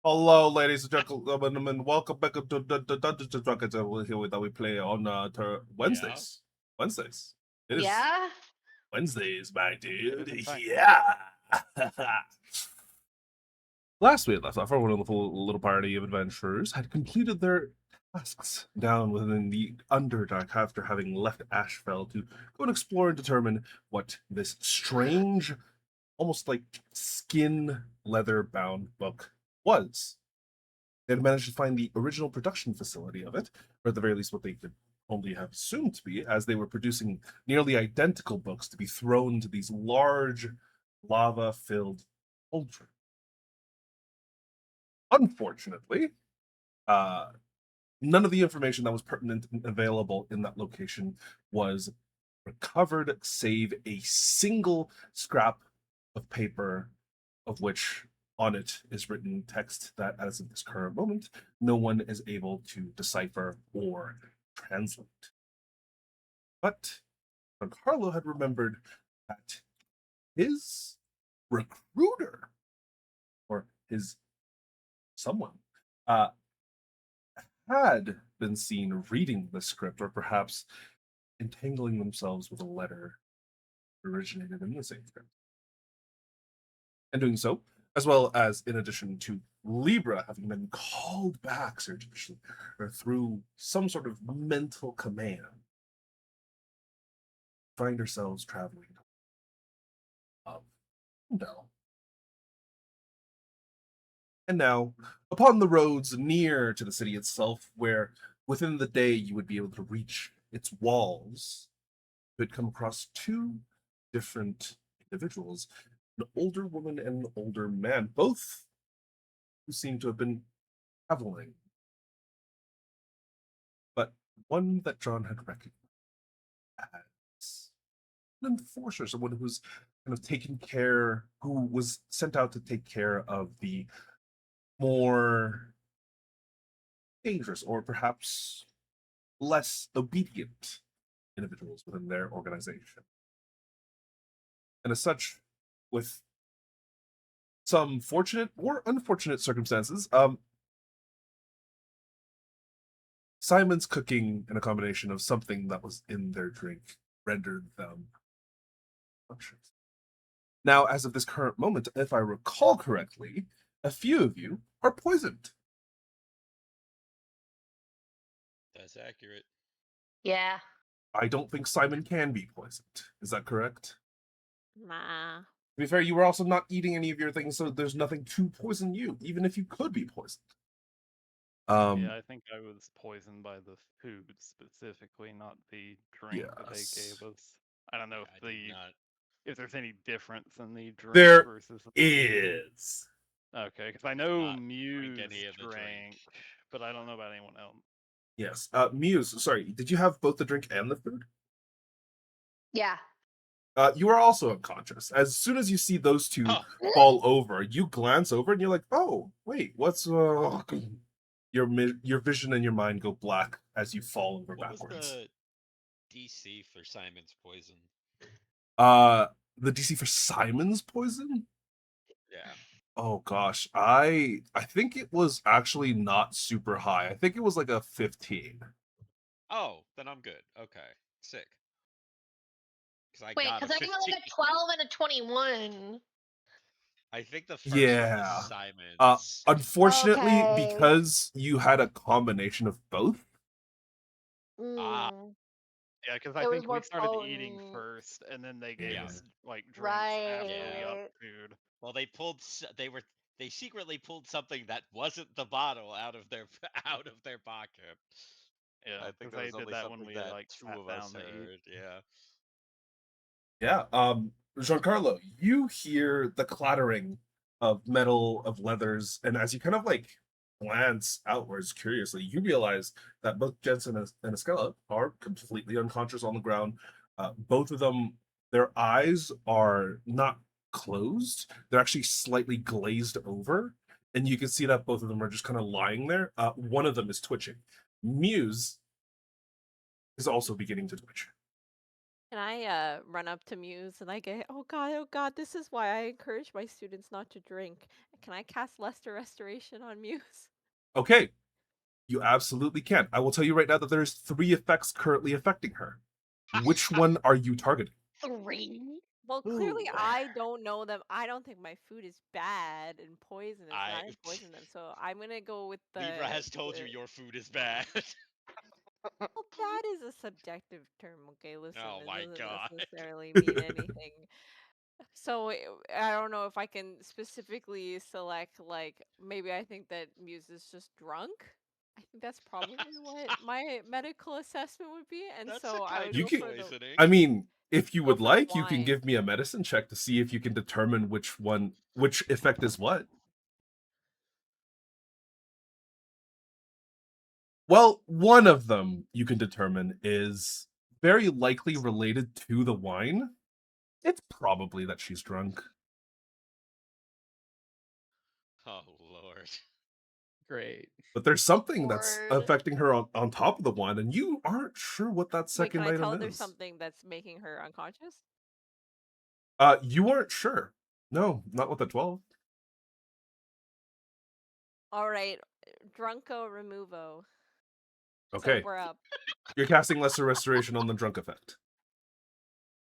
Hello, ladies and gentlemen, and welcome back to the Dungeons and Dragons here that we play on Yeah. Wednesdays. Wednesdays. It is Yeah? Wednesdays, my It dude. is in fact. Yeah. Last we had left off, our wonderful little party of adventurers had completed their tasks down within the Underdark after having left Ashfell to go and explore and determine what this strange, almost like skin leather bound book was. They had managed to find the original production facility of it, or at the very least what they could only have assumed to be, as they were producing nearly identical books to be thrown to these large lava-filled cauldrons. Unfortunately, uh, none of the information that was pertinent and available in that location was recovered, save a single scrap of paper, of which on it is written text that, as of this current moment, no one is able to decipher or translate. But Carlo had remembered that his recruiter, or his someone, uh, had been seen reading the script, or perhaps entangling themselves with a letter originated in the same script. And doing so, as well as in addition to Libra having been called back surgically or through some sort of mental command, find ourselves traveling of no. And now, upon the roads near to the city itself, where within the day you would be able to reach its walls, you would come across two different individuals, an older woman and an older man, both who seem to have been traveling, but one that John had recognized as an enforcer, someone who's kind of taken care, who was sent out to take care of the more dangerous or perhaps less obedient individuals within their organization. And as such, with some fortunate or unfortunate circumstances, Simon's cooking and a combination of something that was in their drink rendered them unconscious. Now, as of this current moment, if I recall correctly, a few of you are poisoned. That's accurate. Yeah. I don't think Simon can be poisoned. Is that correct? Nah. To be fair, you were also not eating any of your things, so there's nothing to poison you, even if you could be poisoned. Yeah, I think I was poisoned by the food specifically, not the drink that they Yes. gave us. I don't know I did not. if there's any difference in the drink There versus the food. is. Okay, because I Did know not drink Muse any of the drank, drink. but I don't know about anyone else. Yes. Muse, sorry, did you have both the drink and the food? Yeah. You are also unconscious. As soon as you see those two Oh, fall over, you glance over and you're like, "Oh, wait, what's your vision and your mind go black as you fall over what was backwards." the DC for Simon's poison? Uh, the DC for Simon's poison? Yeah. Oh gosh, I think it was actually not super high. I think it was like a 15. Oh, then I'm good. Okay. Sick. Because I Wait, got a because I got 15. like a 12 and a 21. I think the first one was Yeah. Simon's. Unfortunately, Okay. because you had a combination of both. Ah, Mm, Yeah, because I it was think we more started eating potent. first, and then they gave yeah. us like drinks after we got Right. food. Well, they secretly pulled something that wasn't the bottle out of their out of their pocket. Yeah, I think because that they was did only that when something we that like two sat of us down to eat. heard. Yeah. Yeah. Giancarlo, you hear the clattering of metal, of leathers, and as you kind of like glance outwards curiously, you realize that both Jensen and Estella are completely unconscious on the ground. Both of them, their eyes are not closed, they're actually slightly glazed over. And you can see that both of them are just kind of lying there. One of them is twitching. Muse is also beginning to twitch. Can I run up to Muse and I get, oh God, this is why I encourage my students not to drink. can I cast Lesser Restoration on Muse? Okay, you absolutely can. I will tell you right now that there's 3 effects currently affecting her. Which one are you targeting? 3. Well, clearly Ooh. I don't know them. I don't think my food is bad and poisonous. And I didn't poison them, so I'm gonna go with Libra the. has told you your food is bad. Well, bad is a subjective term. Okay, listen, Oh it my doesn't god. necessarily mean anything. So I don't know if I can specifically select, like, maybe I think that Muse is just drunk. I think that's probably what my medical assessment would be, and That's so a I would kind You of go can, for the poisoning. I mean, if you go would for the like, you can wine. give me a medicine check to see if you can determine which effect is what. Well, one of them you can determine is very likely related to the wine. It's probably that she's drunk. Oh lord. Great. But there's something that's Lord. affecting her on top of the wine, and you aren't sure what that Wait, can second I tell item there's is. something that's making her unconscious? You aren't sure. No, not with the 12. All right, Drunko Removo. Okay, Sober up. you're casting Lesser Restoration on the drunk effect.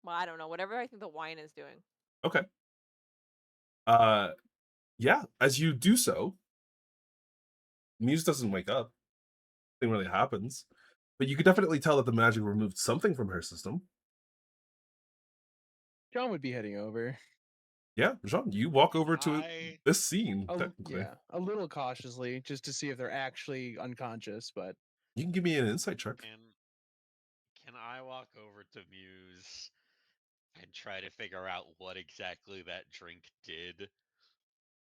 Well, I don't know. Whatever I think the wine is doing. Okay. Yeah, as you do so, Muse doesn't wake up. Nothing really happens. But you could definitely tell that the magic removed something from her system. John would be heading over. Yeah, Jean, you walk over to I this scene, A, technically. yeah, a little cautiously, just to see if they're actually unconscious. But You can give me an insight check. can I walk over to Muse and try to figure out what exactly that drink did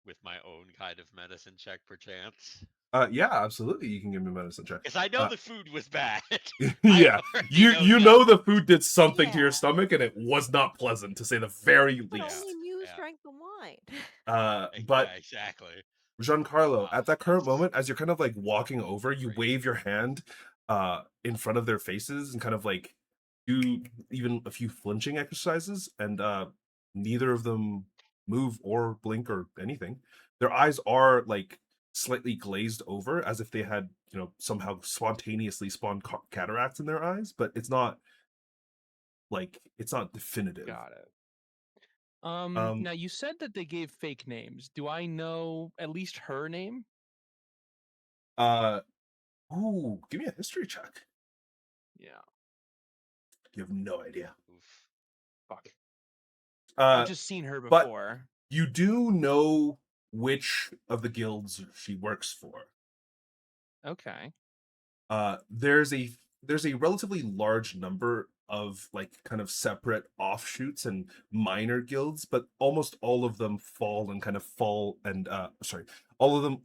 with my own kind of medicine check perchance? Yeah, absolutely. You can give me a medicine check. Because I know the food was bad. Yeah, I already you that. know the food did something to your Yeah. stomach, and it was not pleasant, to say the very But least. only Muse yeah. drank the wine. But Yeah, exactly. Giancarlo, at that current That's moment, as you're kind of like walking over, you great. wave your hand in front of their faces and kind of like do even a few flinching exercises, and neither of them move or blink or anything. Their eyes are like slightly glazed over as if they had, somehow spontaneously spawned cataracts in their eyes, but it's not definitive. got it. Um Now you said that they gave fake names. Do I know at least her name? Give me a history check. Yeah. You have no idea. Oof. Fuck. Uh I've just seen her but before. you do know which of the guilds she works for. Okay. There's a relatively large number of like kind of separate offshoots and minor guilds, but almost all of them all of them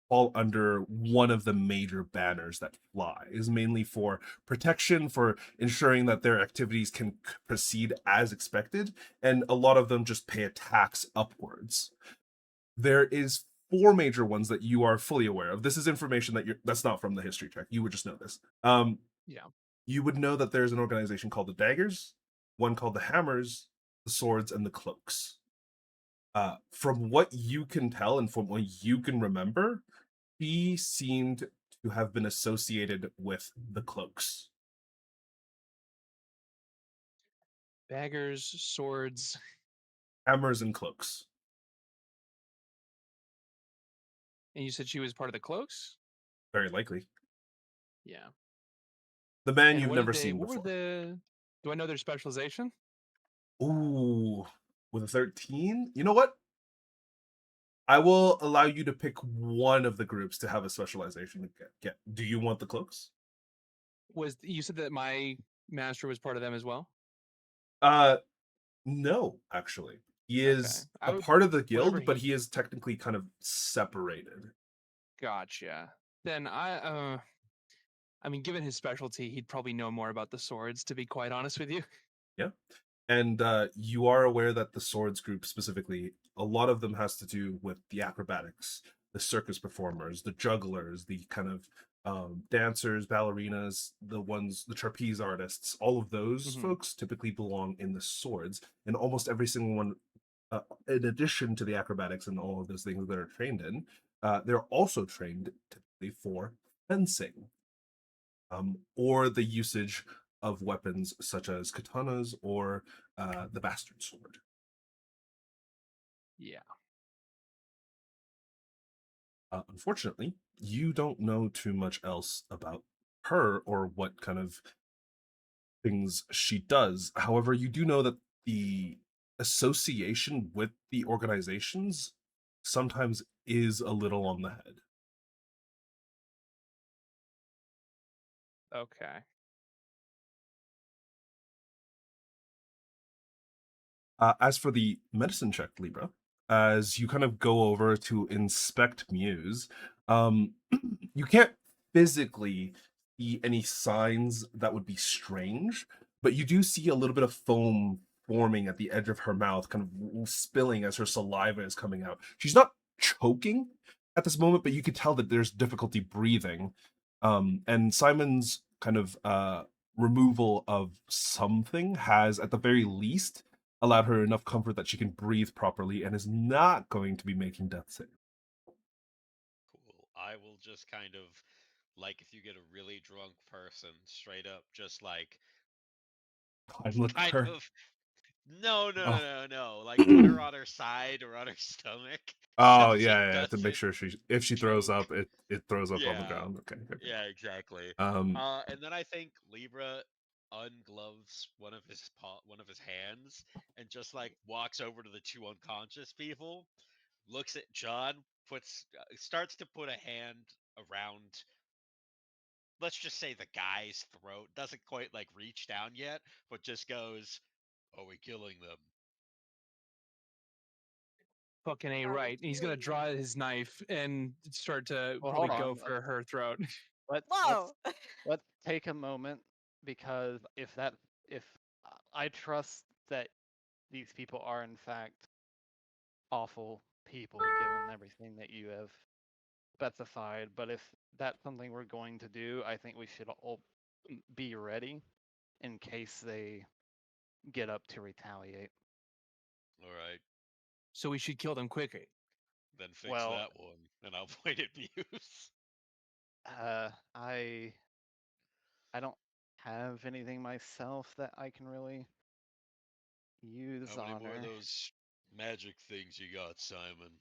fall under one of the major banners that fly. Is mainly for protection, for ensuring that their activities can proceed as expected, and a lot of them just pay a tax upwards. There is 4 major ones that you are fully aware of. This is information that's not from the history check. You would just know this. Yeah. You would know that there's an organization called the Daggers, one called the Hammers, the Swords, and the Cloaks. From what you can tell and from what you can remember, he seemed to have been associated with the Cloaks. Daggers, swords. Hammers and Cloaks. And you said she was part of the cloaks? Very likely. Yeah. The man And you've what never did they, seen what before. were the do I know their specialization? Ooh, with a 13? You know what? I will allow you to pick one of the groups to have a specialization. Get. Do you want the Cloaks? You said that my master was part of them as well? No, actually. He Okay. is I a would part of the whatever guild, but he he is technically kind of separated. Gotcha. Then I mean, given his specialty, he'd probably know more about the swords, to be quite honest with you. Yeah. And you are aware that the swords group specifically, a lot of them has to do with the acrobatics, the circus performers, the jugglers, the kind of dancers, ballerinas, the trapeze artists. All of those Mhm. folks typically belong in the swords, and almost every single one in addition to the acrobatics and all of those things that are trained in, they're also trained typically for fencing, or the usage of weapons such as katanas or the bastard sword. Yeah. Unfortunately, you don't know too much else about her or what kind of things she does. However, you do know that the association with the organizations sometimes is a little on the head. Okay. As for the medicine check, Libra, as you kind of go over to inspect Muse, um, you can't physically see any signs that would be strange, but you do see a little bit of foam forming at the edge of her mouth, kind of spilling as her saliva is coming out. She's not choking at this moment, but you could tell that there's difficulty breathing. And Simon's kind of removal of something has, at the very least, allowed her enough comfort that she can breathe properly and is not going to be making death save. Cool. I will just kind of, like, if you get a really drunk person, straight up, just like, Heimlich kind her. of, no, no, no, Oh. no, no, like put her on her side or on her stomach so Oh she yeah, to make doesn't sure if she throws choke. up, it throws up on the Yeah, ground. Okay. Okay. yeah, exactly. Um, And then I think Libra ungloves one of his hands and just like walks over to the two unconscious people, looks at John, starts to put a hand around, let's just say, the guy's throat. Doesn't quite like reach down yet, but just goes, "Are we killing them?" Fucking A Are we right. He's gonna killing draw them? his knife and start to Well, probably hold go on. for her throat. Let's Whoa! let's take a moment, because if I trust that these people are in fact awful people, given everything that you have specified, but if that's something we're going to do, I think we should all be ready in case they get up to retaliate. All right, So we should kill them quicker. then fix Well, that one, and I'll point at Muse. I don't have anything myself that I can really use How many on more of her. those magic things you got, Simon?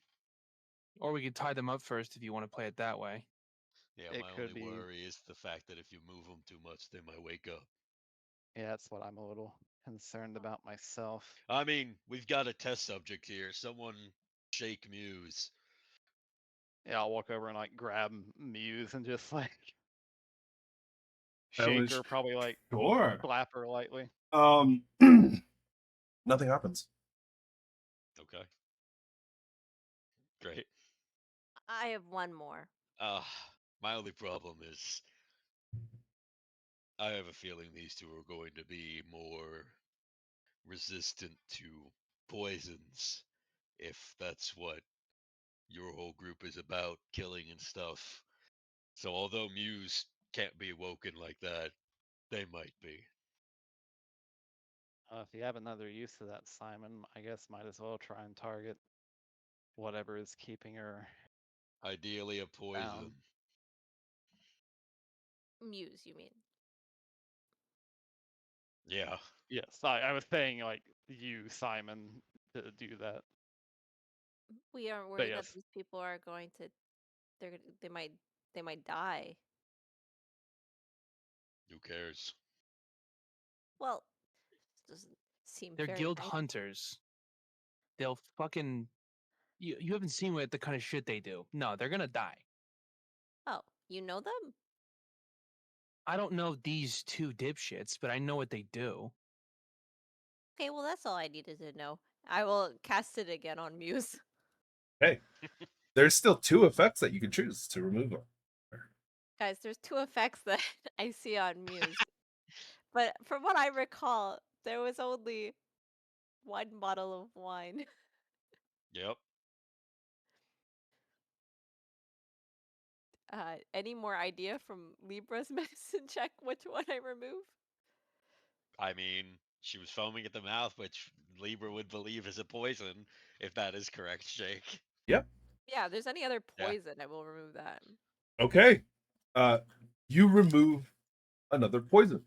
Or we could tie them up first if you want to play it that way. Yeah, It my could only be, worry is the fact that if you move them too much, they might wake up. yeah, that's what I'm a little concerned about myself. I mean, we've got a test subject here. Someone shake Muse. Yeah, I'll walk over and like grab Muse and just like I shake was her, probably like sure. slap her lightly. Nothing happens. Okay, great. I have one more. Uh, my only problem is I have a feeling these two are going to be more resistant to poisons, if that's what your whole group is about, killing and stuff. So although Muse can't be woken like that, they might be. If you have another use of that, Simon, I guess might as well try and target whatever is keeping her Ideally a down. poison. Muse, you mean? Yeah. Yes, I was saying like you, Simon, to do that. We aren't But worried that yes, these people are going to. They might die. Who cares? Well, this doesn't seem They're very guild nice. hunters. They'll fucking you haven't seen what the kind of shit they do. No, they're gonna die. Oh, you know them? I don't know these two dipshits, but I know what they do. Okay, well that's all I needed to know. I will cast it again on Muse. Hey, there's still two effects that you can choose to remove them. Guys, there's two effects that I see on Muse. But from what I recall, there was only one bottle of wine. Yep. Any more idea from Libra's medicine check which one I remove? I mean, she was foaming at the mouth, which Libra would believe is a poison, if that is correct, Jake. Yeah, if there's any other Yeah. poison, I will remove that. Okay. You remove another poison.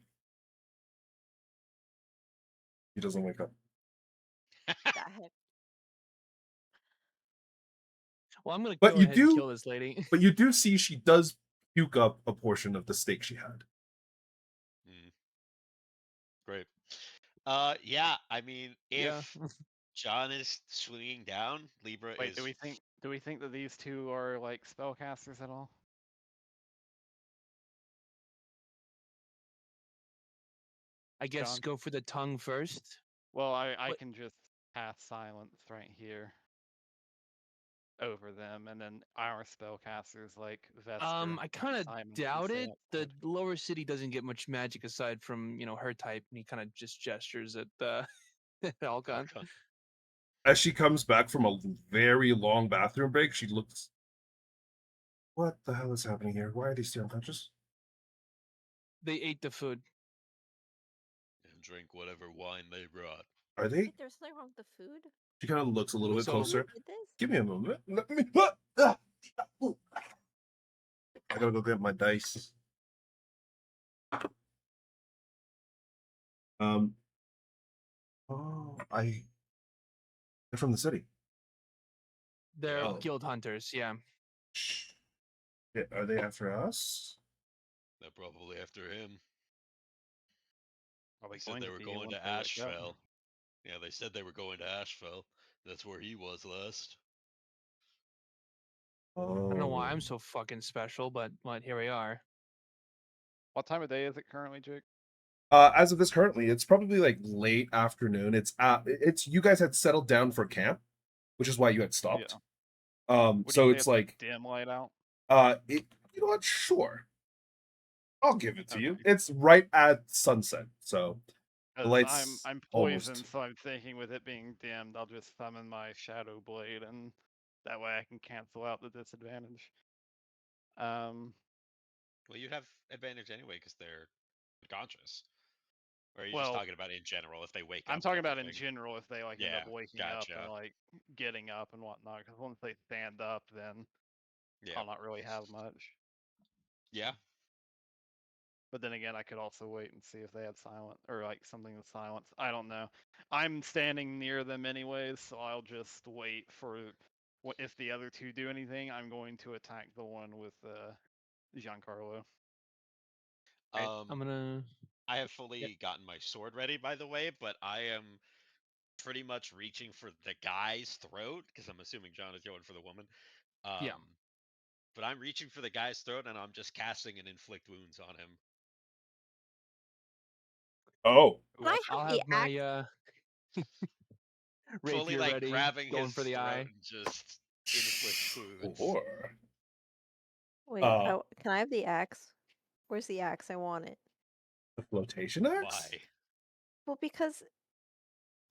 He doesn't wake up. That heck. Well, I'm gonna But go you ahead and do- kill this lady. But you do see she does puke up a portion of the steak she had. Great. Yeah, I mean, Yeah. if John is swinging down, Libra Wait, is. do we think that these two are like spellcasters at all? I guess John? go for the tongue first. Well, I What- can just cast silence right here over them, and then our spellcasters like Vesper. I kind of Simon can doubt say it. that's The lower city doesn't get much magic aside from her type, and he kind of just gestures at Alcon. Alcon. As she comes back from a very long bathroom break, she looks. What the hell is happening here? Why are they still unconscious? They ate the food. And drink whatever wine they brought. Are they? Wait, there's something wrong with the food? She kind of looks a little bit So- closer. Who did this? Give me a moment. Let me. I gotta go get my dice. Oh, they're from the city. They're Oh. guild hunters. Yeah. Shit, are they after us? They're probably after him. probably They said they were be going once to they wake up. Ashfell. Yeah, they said they were going to Ashfell. That's where he was last. Oh. I don't know why I'm so fucking special, but here we are. What time of day is it currently, Jake? As of this currently, it's probably like late afternoon. It's you guys had settled down for camp, which is why you had stopped. Would So you say it's like dim light out. you know what? Sure, I'll give it to you. Okay. It's right at sunset, so the 'Cause lights I'm almost- poisoned, so I'm thinking with it being dimmed, I'll just summon my shadow blade, and that way I can cancel out the disadvantage. Well, you'd have advantage anyway because they're unconscious. Or are you Well, just talking about in general if they wake up? I'm and talking about in everything? general if they like end Yeah, up waking up gotcha. and like getting up and whatnot. Because once they stand up, then Yeah. I'll not really have much. Yeah. But then again, I could also wait and see if they had silent or like something with silence. I don't know. I'm standing near them anyways, so I'll just wait for if the other two do anything. I'm going to attack the one with Giancarlo. Right, Um, I'm gonna. I have fully gotten my sword ready, by the way, but I am pretty much reaching for the guy's throat because I'm assuming John is going for the woman. Yeah. But I'm reaching for the guy's throat and I'm just casting an inflict wounds on him. Oh, Can I I'll have have the axe? my Fully rapier like ready, grabbing going his for the throat eye. and just inflict wounds. sure. Wait, can I have the axe? Where's the axe? I want it. The flotation axe. Why? Well, because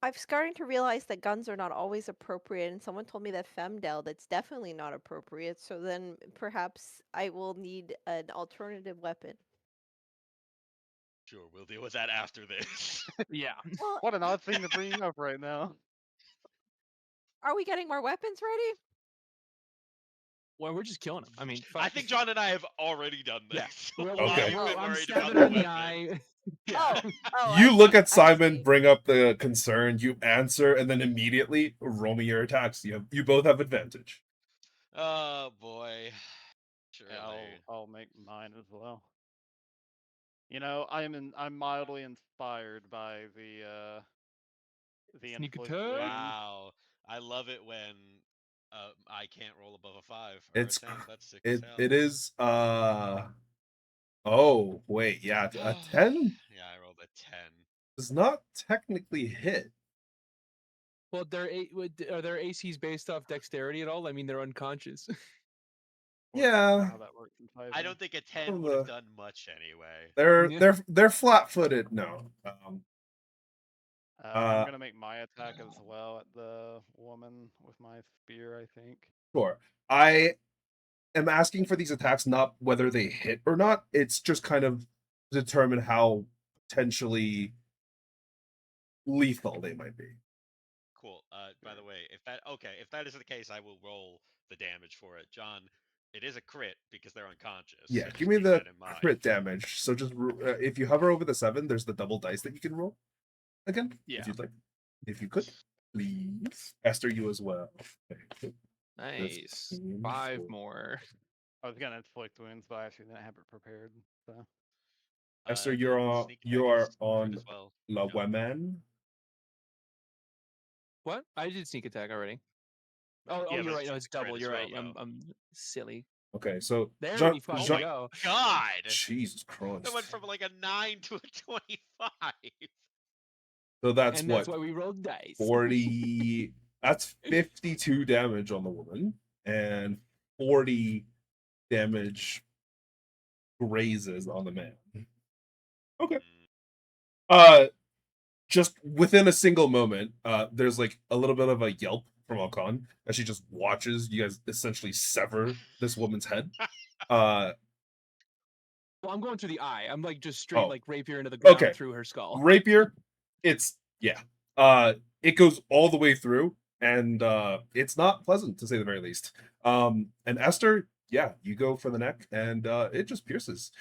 I'm starting to realize that guns are not always appropriate, and someone told me that femdel that's definitely not appropriate. So then perhaps I will need an alternative weapon. Sure, we'll deal with that after this. Yeah. Well, What an odd thing to bring up right now. are we getting more weapons ready? Well, we're just killing him. I mean, I think John and I have already done this. Yeah. So We're, why Okay. are you I'm worried stabbing about her in the weapon? eye. Yeah. Oh, You I look see, at I Simon, see. bring up the concern, you answer, and then immediately roll me your attacks. You both have advantage. Oh boy. Surely. Yeah, I'll make mine as well. You know, I'm mildly inspired by the Sneak inflict attack. wounds. Wow. I love it when I can't roll above a 5 or It's a 10. That's sick it as hell. it is oh wait, yeah, a 10 Yeah, I rolled a 10. does not technically hit. Well, are their ACs based off dexterity at all? I mean, they're unconscious. Well, that's not Yeah. how that works in I Typhon. don't think a 10 From would have the- done much anyway. They're flat-footed. No. I'm gonna make my attack as well at the woman with my spear, I think. Sure. I am asking for these attacks not whether they hit or not. It's just kind of determine how potentially lethal they might be. cool. By the way, if that is the case, I will roll the damage for it. John, it is a crit because they're unconscious. Yeah, so give just me keep the that in mind. crit damage. So just if you hover over the 7, there's the double dice that you can roll again, Yeah. if you'd like. If you could, please. Esther, you as well. Okay. Nice. 15, 5 4. more. I was gonna inflict wounds, but I actually didn't have it prepared. So Esther, Then sneak you attack is are crit on as well. La Yep. Woman. What? I did sneak attack already. Oh, Yeah, you're but right. No, it's it's a crit double. as You're well, right. though. I'm silly. Okay, so There we fucking Oh my go. god! Jesus Christ. That went from like a 9 to a 25. So that's And what that's why we rolled dice. 40. That's 52 damage on the woman, and 40 damage grazes on the man. Okay. Mm. Just within a single moment, there's like a little bit of a yelp from Alcon as she just watches you guys essentially sever this woman's head. Well, I'm going through the eye. I'm like just straight Oh, like rapier into the ground okay. through her skull. Rapier, it's it goes all the way through, and it's not pleasant to say the very least. And Esther, yeah, you go for the neck, and it just pierces.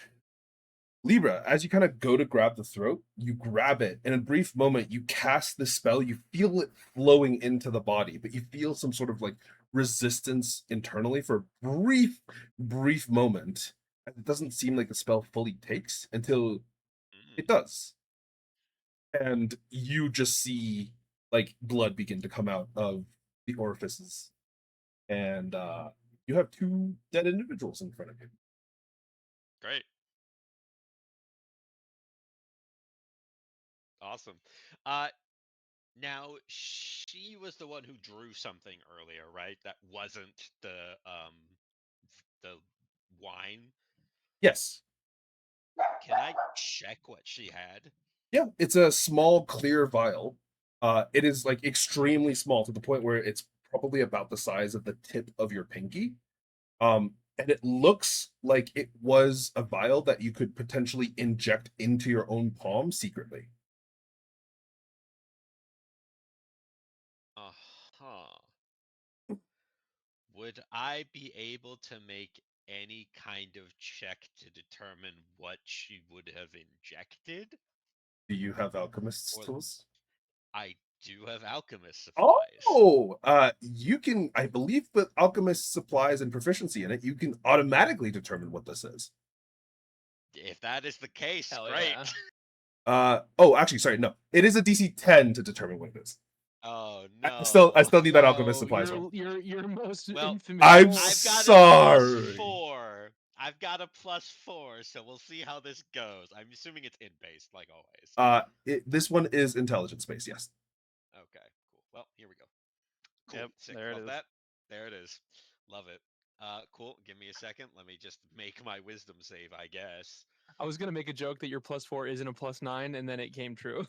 Libra, as you kind of go to grab the throat, you grab it. In a brief moment, you cast the spell. You feel it flowing into the body, but you feel some sort of like resistance internally for a brief moment. It doesn't seem like the spell fully takes until it does. And you just see like blood begin to come out of the orifices. And you have 2 dead individuals in front of you. Great. Awesome. Now she was the one who drew something earlier, right? That wasn't the wine. Yes. Can I check what she had? Yeah, it's a small clear vial. It is like extremely small to the point where it's probably about the size of the tip of your pinky. And it looks like it was a vial that you could potentially inject into your own palm secretly. Uh-huh. Would I be able to make any kind of check to determine what she would have injected? Do you have alchemist's Or tools? I do have alchemist supplies. Oh, you can, I believe, with alchemist supplies and proficiency in it, you can automatically determine what this is. If that is the case, Hell great. yeah. Oh, actually, sorry, no, it is a DC 10 to determine what it is. Oh no! I still need that alchemist Oh, supplies one. your most Well, infamous. I'm roll. I've got sorry. a +4. I've got a +4, so we'll see how this goes. I'm assuming it's int-based, like always. This one is intelligence based, yes. Okay, cool. Well, here we go. Cool. Yep, Sick. there it Love is. that. There it is. Love it. Cool. Give me a second. Let me just make my wisdom save, I guess. I was gonna make a joke that your +4 isn't a +9, and then it came true.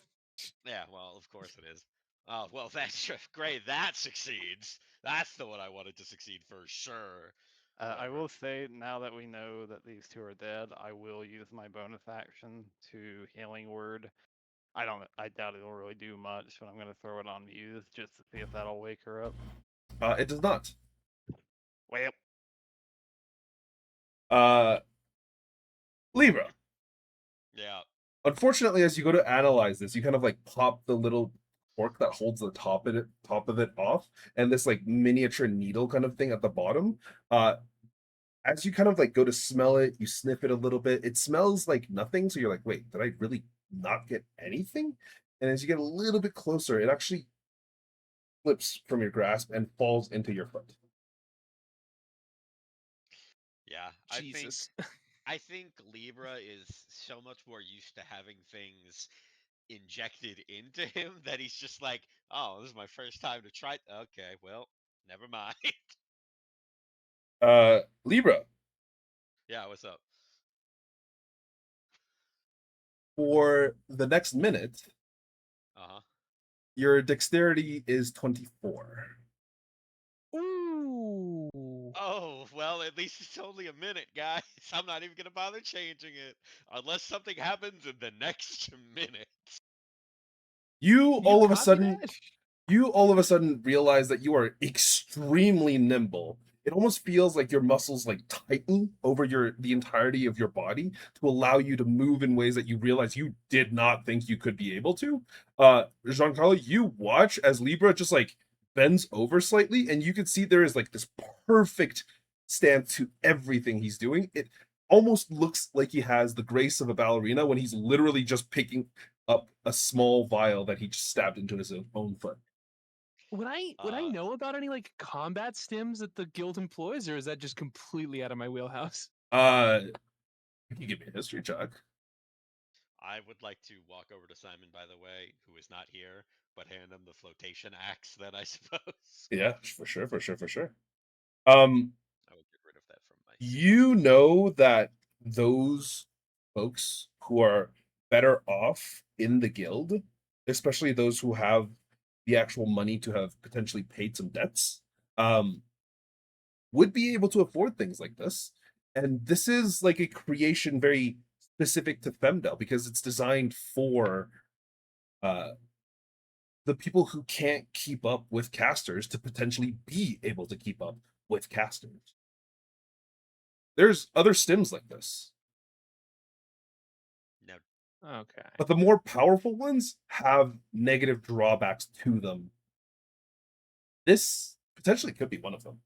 Yeah, well, of course it is. Oh, well, that's great. That succeeds. That's the one I wanted to succeed for sure. I Whatever. will say now that we know that these 2 are dead, I will use my bonus action to healing word. I doubt it'll really do much, but I'm gonna throw it on Muse just to see if that'll wake her up. It does not. Well, Libra. Yeah. Unfortunately, as you go to analyze this, you kind of like pop the little fork that holds the top of it off, and this like miniature needle kind of thing at the bottom. As you kind of like go to smell it, you sniff it a little bit. It smells like nothing, so you're like, wait, did I really not get anything? And as you get a little bit closer, it actually slips from your grasp and falls into your foot. Yeah. Jesus. I think Libra is so much more used to having things injected into him that he's just like, oh, this is my first time to try. Okay, well, never mind. Libra, Yeah, what's up? for the next minute, Uh-huh. your dexterity is 24. Ooh. Oh, well, at least it's only a minute, guys. I'm not even going to bother changing it unless something happens in the next minute. You Can all you of a copy sudden that? you all of a sudden realize that you are extremely nimble. It almost feels like your muscles like tighten over the entirety of your body to allow you to move in ways that you realize you did not think you could be able to. Giancarlo, you watch as Libra just like bends over slightly, and you can see there is like this perfect stance to everything he's doing. It almost looks like he has the grace of a ballerina when he's literally just picking up a small vial that he just stabbed into his own foot. Would I know about any like combat stims that the guild employs, or is that just completely out of my wheelhouse? You can give me a history check. I would like to walk over to Simon, by the way, who is not here, but hand him the flotation axe then, I suppose. Yeah, for sure, for sure, for sure. I would get rid of that from my You know that those folks who are better off in the guild, especially those who have the actual money to have potentially paid some debts, would be able to afford things like this. And this is like a creation very specific to Femdel because it's designed for uh the people who can't keep up with casters to potentially be able to keep up with casters. There's other stims like this, No, Okay. but the more powerful ones have negative drawbacks to them. This potentially could be one of them.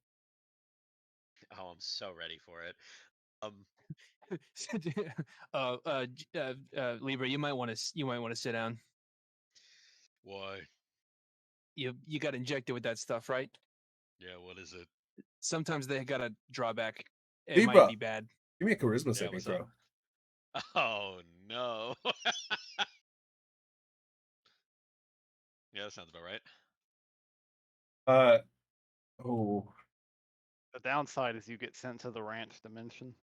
oh, I'm so ready for it. Libra, you might want to sit down. Why? You got injected with that stuff, right? Yeah, what is it? Sometimes they got a drawback. It Libra, might be bad. give me a charisma Yeah, saving what's throw. up? Oh no. Yeah, that sounds about right. Oh, The downside is you get sent to the ranch dimension.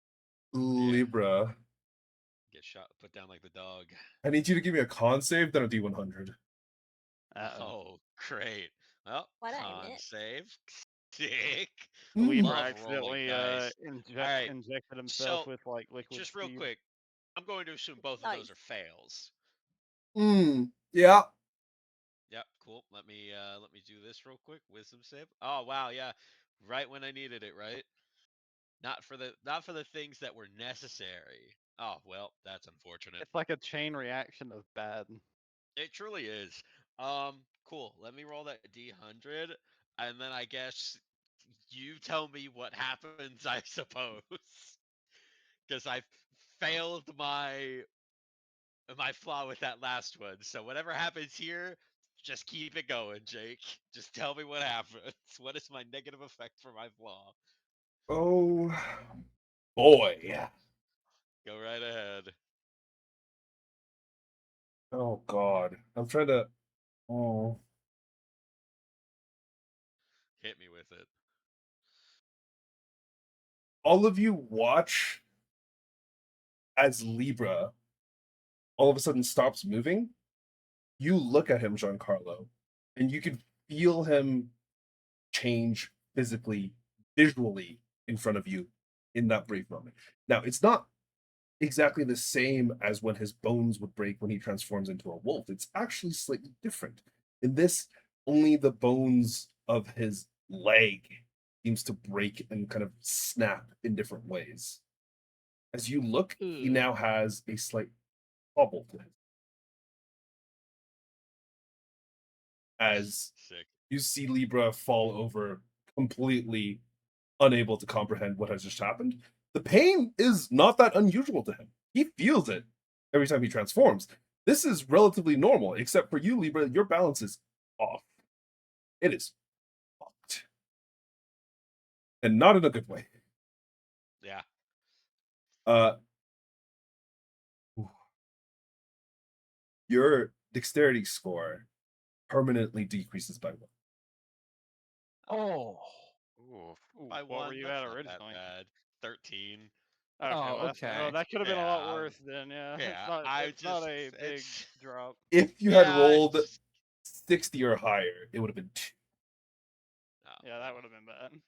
Libra. Get shot, put down like the dog. I need you to give me a con save, then a D100. Uh-oh. Oh, great. Well, What I con missed. save. Sick. Libra Love rolling accidentally dice. Alright, injected himself so with like liquid just real speed. quick, I'm going to assume both of those are fails. Yeah. Yep, cool. Let me do this real quick. Wisdom save. Oh wow, yeah. Right when I needed it, right? Not for the things that were necessary. Oh well, that's unfortunate. It's like a chain reaction of bad. It truly is. Cool. Let me roll that D100, and then I guess you tell me what happens, I suppose. Because I failed my flaw with that last one. So whatever happens here, just keep it going, Jake. Just tell me what happens. What is my negative effect for my flaw? Oh boy. Go right ahead. Oh god. I'm trying to. Oh. Hit me with it. All of you watch as Libra all of a sudden stops moving. You look at him, Giancarlo, and you can feel him change physically, visually in front of you in that brief moment. Now, it's not exactly the same as when his bones would break when he transforms into a wolf. It's actually slightly different. In this, only the bones of his leg seems to break and kind of snap in different ways. As you look, he now has a slight hobble to him. As Sick. you see Libra fall over, completely unable to comprehend what has just happened. The pain is not that unusual to him. He feels it every time he transforms. This is relatively normal, except for you, Libra. Your balance is off. It is fucked. And not in a good way. Yeah. Uh, your dexterity score permanently decreases by 1. Oh. Ooh, By what were one, you that's at not originally? that bad. 13. Okay, Oh, well, okay. that could have been a lot Yeah, worse then. Yeah, yeah. it's not a big It's drop. If you had yeah. rolled It's 60 or higher, it would have been 2. oh, Yeah, that would have been bad.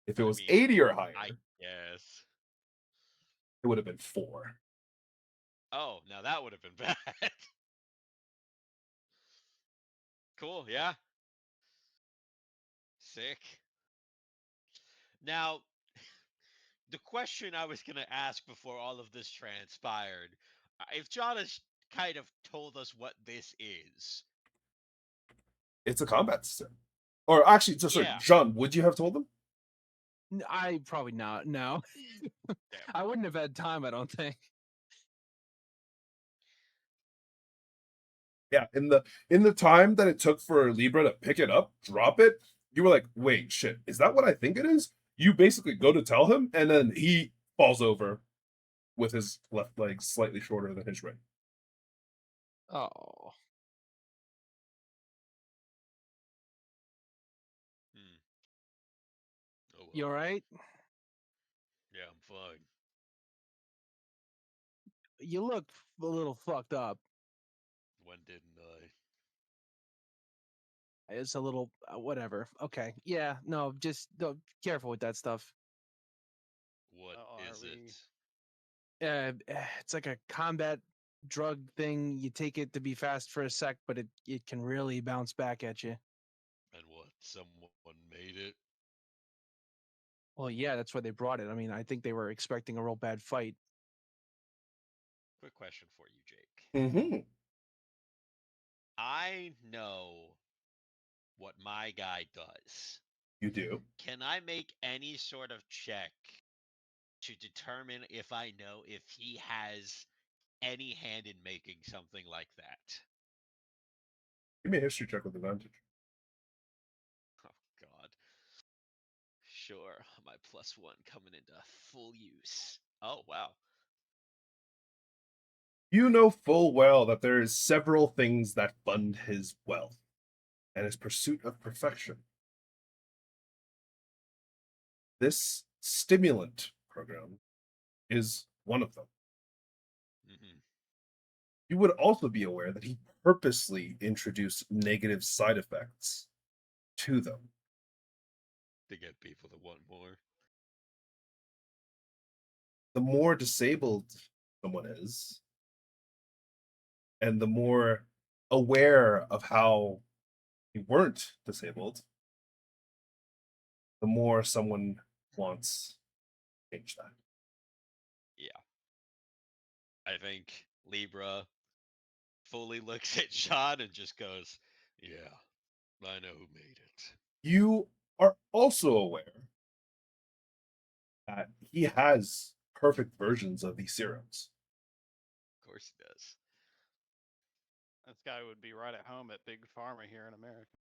If it I was mean, 80 or higher, I guess. it would have been 4. Oh, now that would have been bad. Cool. Yeah. sick. Now, the question I was going to ask before all of this transpired, if John has kind of told us what this is. It's a combat sim. Or actually, sorry, Yeah. John, would you have told him? I probably not. No, Damn. I wouldn't have had time. I don't think. Yeah, in the time that it took for Libra to pick it up, drop it, you were like, wait, shit, is that what I think it is? You basically go to tell him, and then he falls over with his left leg slightly shorter than his right. Oh, Hmm. Oh, you all well. right? Yeah, I'm fine. You look a little fucked up. When didn't I? It's a little whatever. Okay, yeah, no, just careful with that stuff. What Are is we- it? It's like a combat drug thing. You take it to be fast for a sec, but it can really bounce back at you. And what? Someone made it? Well, yeah, that's why they brought it. I mean, I think they were expecting a real bad fight. Quick question for you, Jake. Mm-hmm. I know what my guy does. You do. Can I make any sort of check to determine if I know if he has any hand in making something like that? Give me a history check with advantage. Oh, God. Sure, my +1 coming into full use. Oh, wow. You know full well that there is several things that fund his wealth and his pursuit of perfection. This stimulant program is one of them. Hmm. You would also be aware that he purposely introduced negative side effects to them. To get people to want more. The more disabled someone is, and the more aware of how you weren't disabled, the more someone wants to change that. Yeah. I think Libra fully looks at John and just goes, yeah, I know who made it. You are also aware that he has perfect versions of these serums. Of course he does. This guy would be right at home at Big Pharma here in America.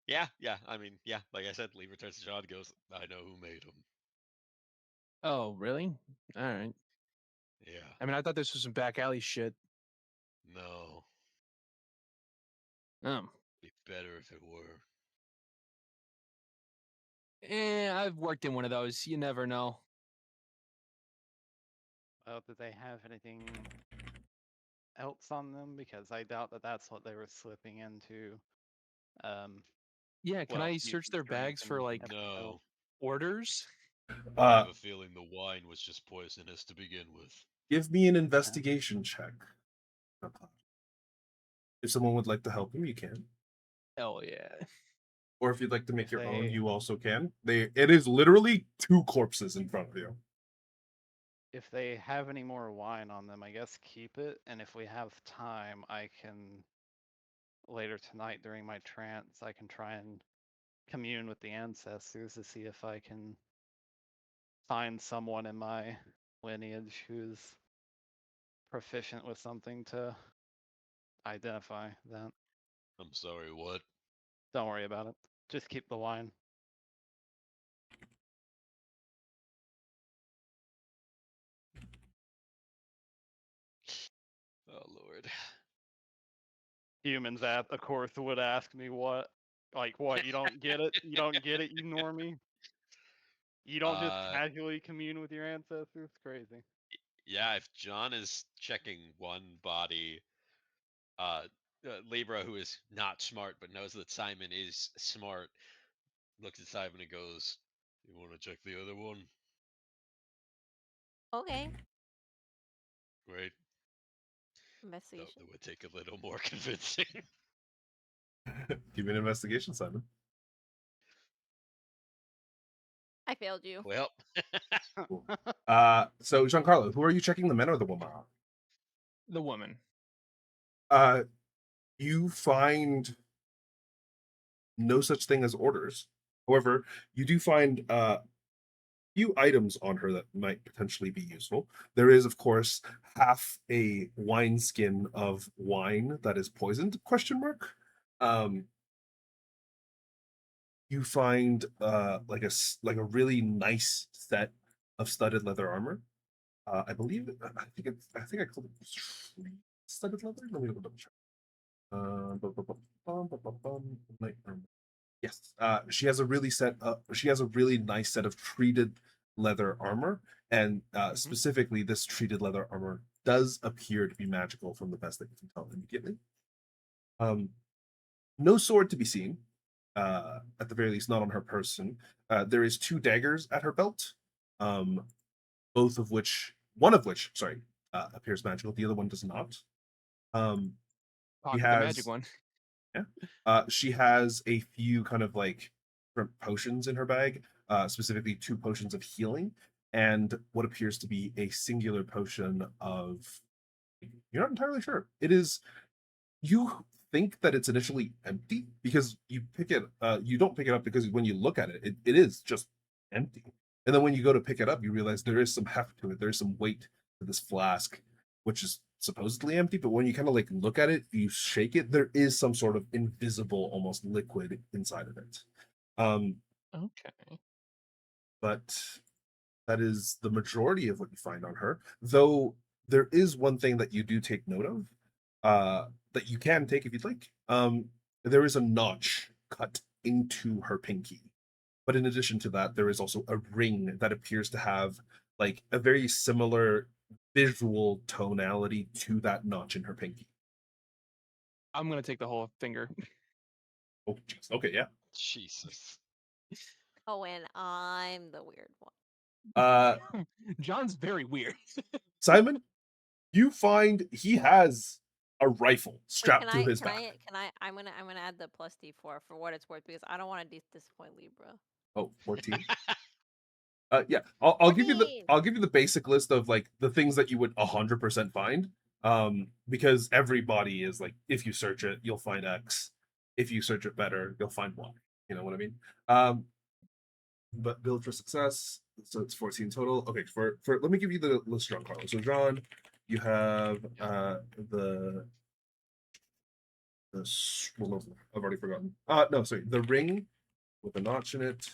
Yeah. I mean, yeah, like I said, Libra turns to John and goes, I know who made them. Oh, really? All right. Yeah. I mean, I thought this was some back alley shit. No. Um, Be better if it were. I've worked in one of those. You never know. Well, did they have anything else on them? Because I doubt that that's what they were slipping into. Yeah, can Well, I meat search and their drink bags for and like No. orders? I have a feeling the wine was just poisonous to begin with. Give me an investigation check. If someone would like to help him, you can. Hell yeah. Or if you'd like to make If your own, they- you also can. It is literally two corpses in front of you. If they have any more wine on them, I guess keep it. And if we have time, I can later tonight during my trance, I can try and commune with the ancestors to see if I can find someone in my lineage who's proficient with something to identify that. I'm sorry, what? Don't worry about it. Just keep the wine. Oh, Lord. Humans, of course, would ask me what. Like, what? You don't get it? You don't get it, you normie? You don't just casually commune with your ancestors? Crazy. Yeah, if John is checking one body, Libra, who is not smart but knows that Simon is smart, looks at Simon and goes, "You want to check the other one?" Okay. Great. Thought Investigation. that would take a little more convincing. Give me an investigation, Simon. I failed you. Well, Cool. So Giancarlo, who are you checking, the men or the woman? The woman. You find no such thing as orders. However, you do find few items on her that might potentially be useful. There is, of course, half a wineskin of wine that is poisoned? Question mark. You find like a really nice set of studded leather armor. I believe I think I called it studded leather. Let me double check. Night armor. Yes, she has a really nice set of treated leather armor, and specifically, this treated leather armor does appear to be magical from the best that you can tell immediately. No sword to be seen, at the very least, not on her person. There is 2 daggers at her belt, um, one of which, sorry, appears magical. The other one does not. Pocket the magic one. Yeah. She has a few kind of like different potions in her bag, specifically 2 potions of healing and what appears to be a singular potion of. You're not entirely sure. It is. You think that it's initially empty because you pick it. You don't pick it up because when you look at it, it is just empty. And then when you go to pick it up, you realize there is some heft to it. There is some weight to this flask, which is supposedly empty, but when you kind of like look at it, you shake it, there is some sort of invisible, almost liquid inside of it. Okay. But that is the majority of what you find on her. Though there is one thing that you do take note of, that you can take if you'd like. There is a notch cut into her pinky. But in addition to that, there is also a ring that appears to have like a very similar visual tonality to that notch in her pinky. I'm gonna take the whole finger. Oh, jeez. Okay, yeah. Jesus. Oh, and I'm the weird one. John's very weird. Simon, you find he has a rifle Wait, strapped to his back. I'm gonna add the plus D4 for what it's worth because I don't want to disappoint Libra. Oh, 14. Yeah, I'll give you the 14. basic list of like the things that you would 100% find. Because everybody is like, if you search it, you'll find X. If you search it better, you'll find Y. You know what I mean? But build for success. So it's 14 total. Okay, for let me give you the list, John Carlos. So John, you have the well, no, I've already forgotten. No, sorry, the ring with a notch in it,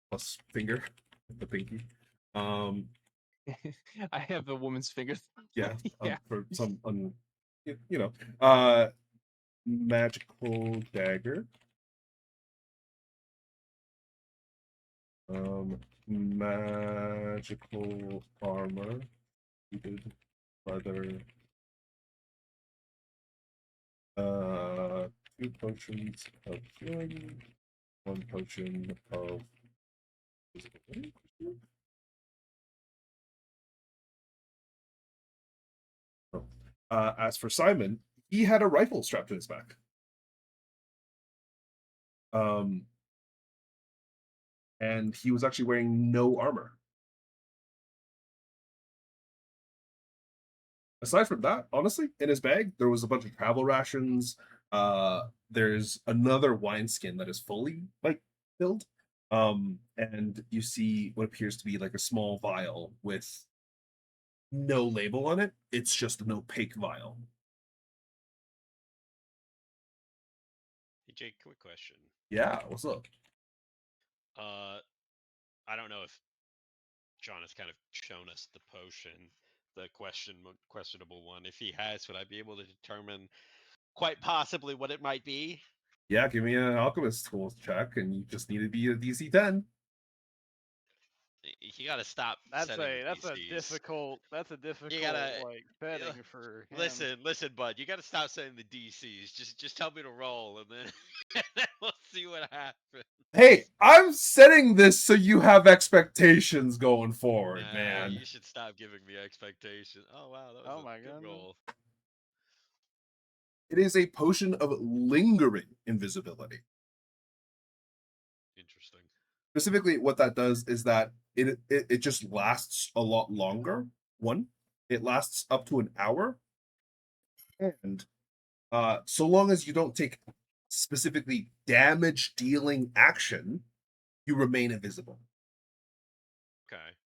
plus finger, the pinky. I have the woman's finger. Yeah, Yeah. for some magical dagger. Magical armor, heated leather. 2 potions of healing, 1 potion of physical healing. Oh. As for Simon, he had a rifle strapped to his back. And he was actually wearing no armor. Aside from that, honestly, in his bag, there was a bunch of travel rations. There's another wineskin that is fully like filled. And you see what appears to be like a small vial with no label on it. It's just an opaque vial. Hey, Jake, quick question. Yeah, what's up? I don't know if John has kind of shown us the potion, the questionable one. If he has, would I be able to determine quite possibly what it might be? Yeah, give me an alchemist tools check, and you just need to be a DC 10. You gotta stop setting the That's a DCs. difficult gotta- like setting for him. Listen, bud. You gotta stop setting the DCs. Just tell me to roll, and then, and then we'll see what happens. Hey, I'm setting this so you have expectations going forward, Nah, man. you should stop giving me expectations. Oh wow, that was Oh my a good goodness. roll. It is a potion of lingering invisibility. Interesting. Specifically, what that does is that it just lasts a lot longer. One, it lasts up to an hour, and so long as you don't take specifically damage dealing action, you remain invisible. Okay.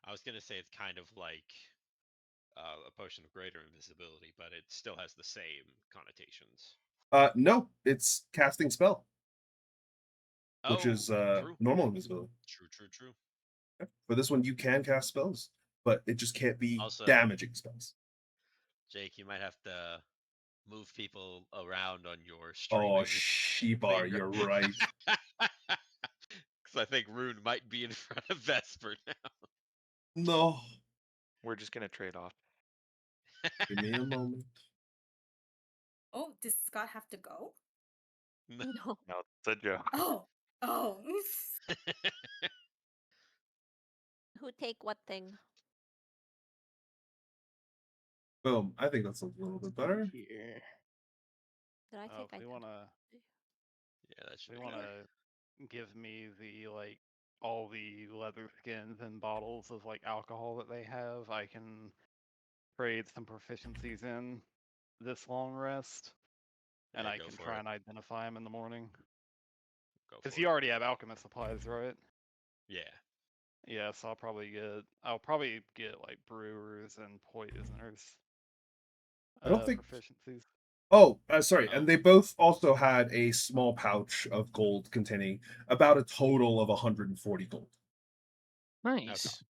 I was gonna say it's kind of like a potion of greater invisibility, but it still has the same connotations. No, it's casting spell, which Oh, is true, normal invisibility. true. For this one, you can cast spells, but it just can't be Also, damaging spells. Jake, you might have to move people around on your Oh, streaming Shebar, thing. you're right. Because I think Rune might be in front of Vesper now. No, We're just gonna trade off. give me a moment. Oh, does Scott have to go? No. No. No, it's a joke. Oh, oh. Who take what thing? Boom. I think that's a little bit better. Here. Did I take If we want identify? to, Yeah, that should we be want better. to give me the like all the leather skins and bottles of like alcohol that they have. I can trade some proficiencies in this long rest, and Yeah, I go can for try it. and identify them in the morning. Go Because for you it. already have alchemist supplies, right? Yeah. Yeah, so I'll probably get like brewers and poisoners. I don't think. Proficiencies. Oh, sorry. Oh. And they both also had a small pouch of gold containing about a total of 140 gold. Nice.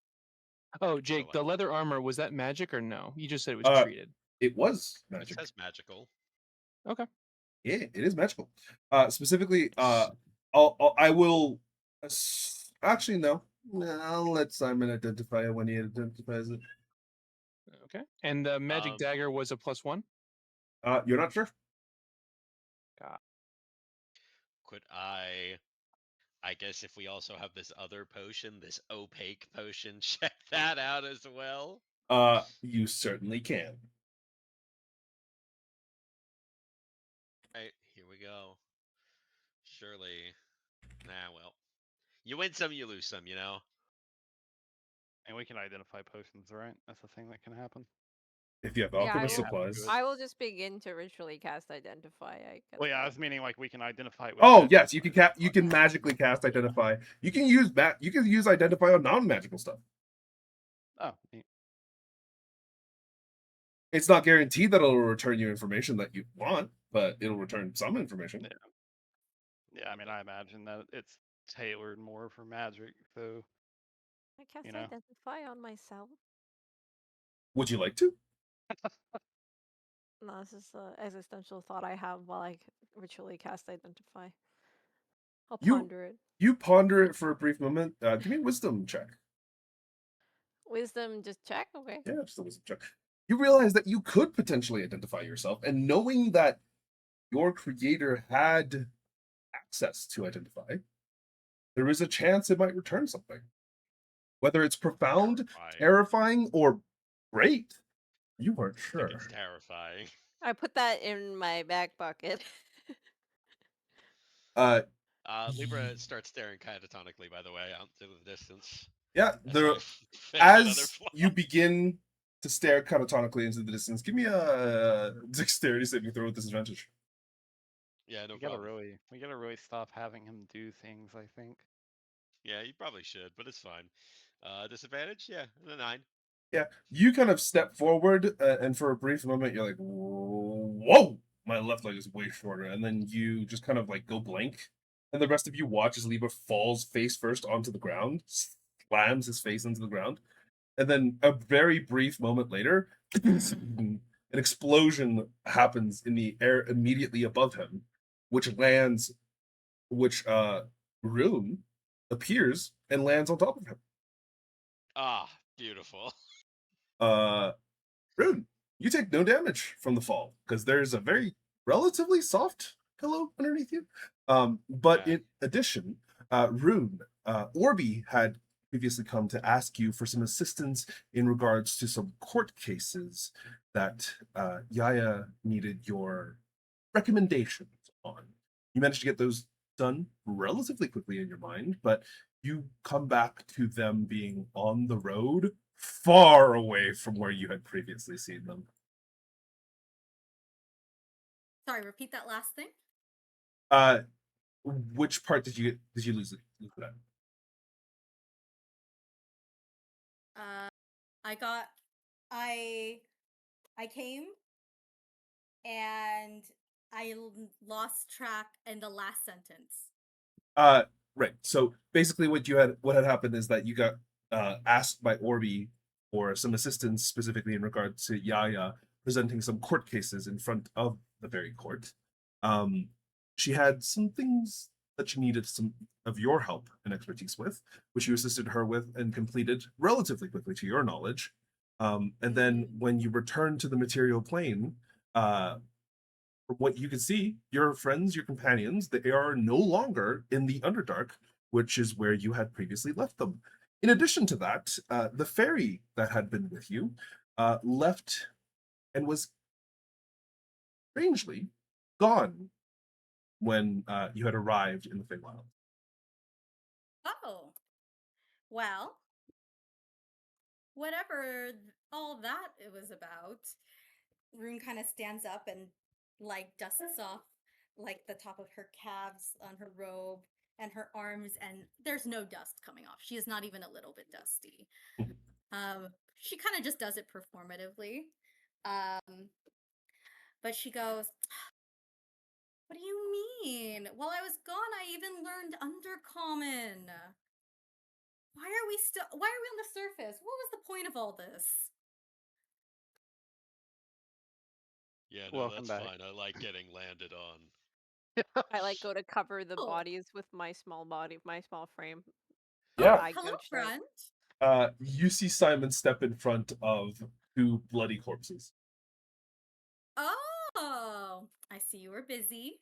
Oh, Jake, like- the leather armor, was that magic or no? You just said it was Uh, treated. It was It magic. says magical. Okay. Yeah, it is magical. Specifically, I will. Actually, no. No, let Simon identify it when he identifies it. Okay. And the magic Um, dagger was a +1? You're not sure? Could I guess if we also have this other potion, this opaque potion, check that out as well. You certainly can. Right, here we go. Surely. Nah, well. You win some, you lose some, you know? And we can identify potions, right? That's the thing that can happen. If you have Yeah, I alchemist will, supplies. I will just begin to ritually cast identify. I guess. Well, yeah, I was meaning like we can identify it with Oh magic yes, you can supplies. you can magically cast identify. You can use identify on non-magical stuff. Oh, neat. It's not guaranteed that it'll return you information that you want, but it'll return some information. Yeah, I mean, I imagine that it's tailored more for magic, so I cast you know. identify on myself. Would you like to? No, this is an existential thought I have while I ritually cast identify. I'll You- ponder it. You ponder it for a brief moment. Give me a wisdom check. Wisdom, just check. Okay. Yeah, just a wisdom check. You realize that you could potentially identify yourself, and knowing that your creator had access to identify, there is a chance it might return something. Whether it's profound, terrifying, or great, you aren't I sure. think it's terrifying. I put that in my back pocket. Libra starts staring catatonically, by the way, out into the distance. Yeah, as you begin to stare catatonically into the distance, give me a dexterity saving throw with disadvantage. Yeah, no we problem. We gotta really stop having him do things, I think. Yeah, you probably should, but it's fine. Disadvantage? Yeah, a 9. Yeah, you kind of step forward, and for a brief moment, you're like, "Whoa!" My left leg is way shorter, and then you just kind of like go blank, and the rest of you watch as Libra falls face first onto the ground, slams his face into the ground, and then a very brief moment later, an explosion happens in the air immediately above him, which Rune appears and lands on top of him. Ah, beautiful. Rune, you take no damage from the fall because there's a very relatively soft pillow underneath you. But Okay. in addition, Rune, Orby had previously come to ask you for some assistance in regards to some court cases that Yaya needed your recommendations on. You managed to get those done relatively quickly in your mind, but you come back to them being on the road far away from where you had previously seen them. Sorry, repeat that last thing. Which part did you lose it at? I got I I came and lost track in the last sentence. Right. So basically, what had happened is that you got asked by Orby for some assistance, specifically in regard to Yaya presenting some court cases in front of the very court. She had some things that she needed some of your help and expertise with, which you assisted her with and completed relatively quickly, to your knowledge. And then when you return to the material plane, from what you can see, your friends, your companions, they are no longer in the Underdark, which is where you had previously left them. In addition to that, the fairy that had been with you left and was strangely gone when you had arrived in the Feywild. Oh, well, whatever all that it was about. Rune kind of stands up and like dusts off like the top of her calves on her robe and her arms, and there's no dust coming off. She is not even a little bit dusty. She kind of just does it performatively. But she goes, "What do you mean? While I was gone, I even learned Undercommon. Why are we on the surface? What was the point of all this?" Yeah, no, Welcome that's back. fine. I like getting landed on. I like go to cover the Oh. bodies with my small frame. Yeah. I Hello, go check. friend. You see Simon step in front of two bloody corpses. Oh, I see you were busy.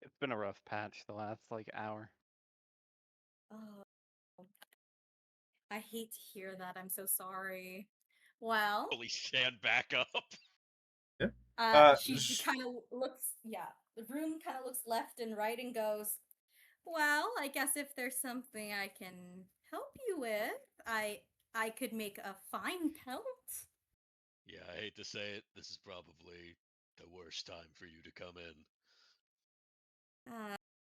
It's been a rough patch the last like hour. Oh, I hate to hear that. I'm so sorry. Well, Holy stand back up. Yeah. she kind of looks, yeah, the room kind of looks left and right and goes, "Well, I guess if there's something I can help you with, I could make a fine pelt." Yeah, I hate to say it. This is probably the worst time for you to come in.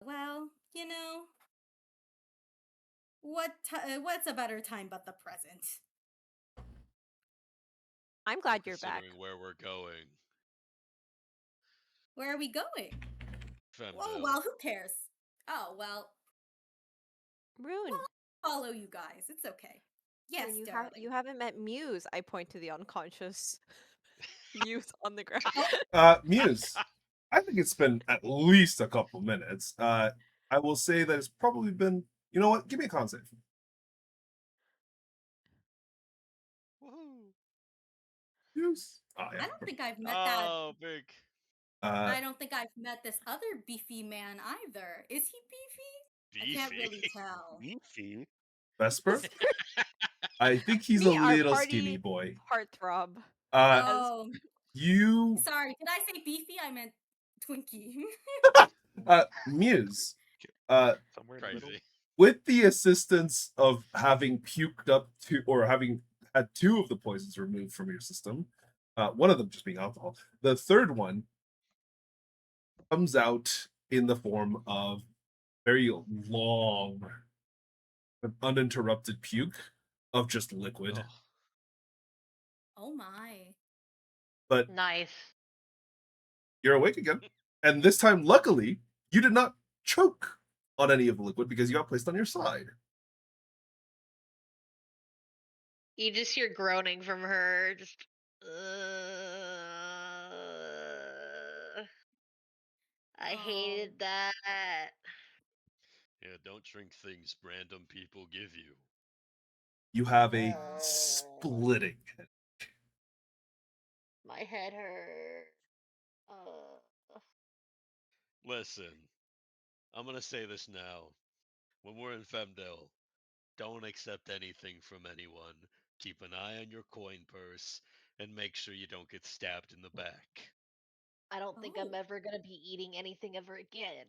Well, what's a better time but the present? I'm glad you're back. Considering where we're going. Where are we going? Oh, Femdale. well, who cares? Oh, well, Rune, follow you guys. It's okay. Yes, Rune, darling. you haven't met Muse. I point to the unconscious Muse on the ground. Muse, I think it's been at least a couple minutes. I will say that it's probably been. You know what? Give me a con save. Woohoo. Muse. Oh, yeah. I don't think I've met that. Oh, big. I don't think I've met this other beefy man either. Is he beefy? I can't really tell. Beefy. Vesper. I think he's Me, a our little party skinny boy. heartthrob. Oh, You, sorry. Did I say beefy? I meant Twinkie. Muse. Somewhere in the middle. Crazy. With the assistance of having puked up two or having had two of the poisons removed from your system, one of them just being alcohol, the third one comes out in the form of very long, uninterrupted puke of just liquid. Oh. Oh my. But Nice. you're awake again. And this time, luckily, you did not choke on any of the liquid because you got placed on your side. You just hear groaning from her. Just. I Oh. hated that. Yeah, don't drink things random people give you. You have a Oh. splitting head. My head hurt. Uh, Listen, I'm gonna say this now. When we're in Femdale, don't accept anything from anyone. Keep an eye on your coin purse and make sure you don't get stabbed in the back. I don't think I'm Oh. ever gonna be eating anything ever again.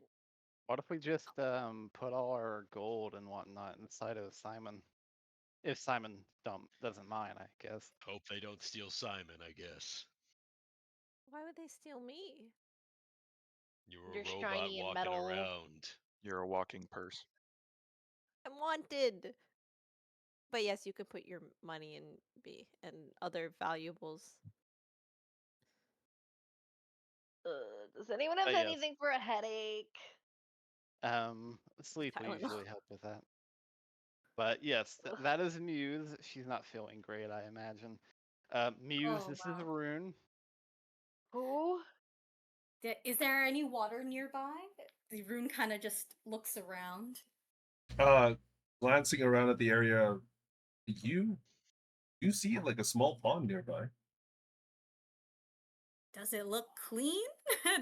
What if we just put all our gold and whatnot inside of Simon? If Simon doesn't mind, I guess. Hope they don't steal Simon, I guess. Why would they steal me? You're You're a robot shiny and walking metal. around. You're a walking purse. I'm wanted. But yes, you can put your money in B and other valuables. Does anyone have Yes. anything for a headache? Sleep will Tylenol. usually help with that. But yes, Ugh. that is Muse. She's not feeling great, I imagine. Muse, Oh, this is wow. Rune. Who? Is there any water nearby? The rune kind of just looks around. Glancing around at the area, you see like a small pond nearby. Does it look clean?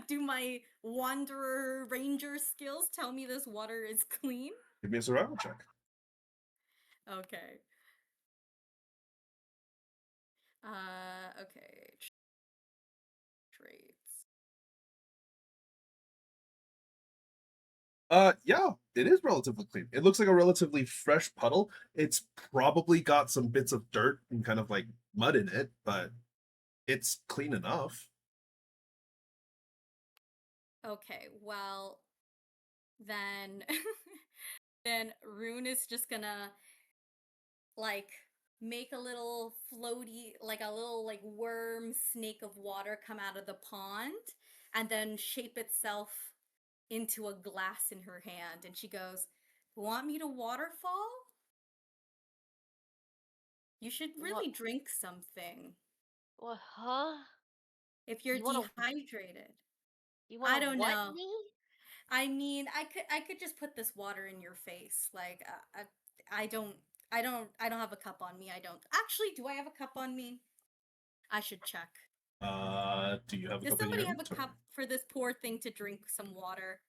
Do my wanderer ranger skills tell me this water is clean? Give me a survival check. Okay. Okay. Traits. Yeah, it is relatively clean. It looks like a relatively fresh puddle. It's probably got some bits of dirt and kind of like mud in it, but it's clean enough. Okay, well, then then Rune is just gonna like make a little floaty, like a little like worm snake of water come out of the pond and then shape itself into a glass in her hand. And she goes, "Want me to waterfall? You should really drink something What? Huh? if you're You wanna- dehydrated." You I want to don't what know. me? I mean, I could just put this water in your face. Like I don't I don't have a cup on me. I don't. Actually, do I have a cup on me? I should check. Do you have a Does cup in your somebody have a inventory? cup for this poor thing to drink some water?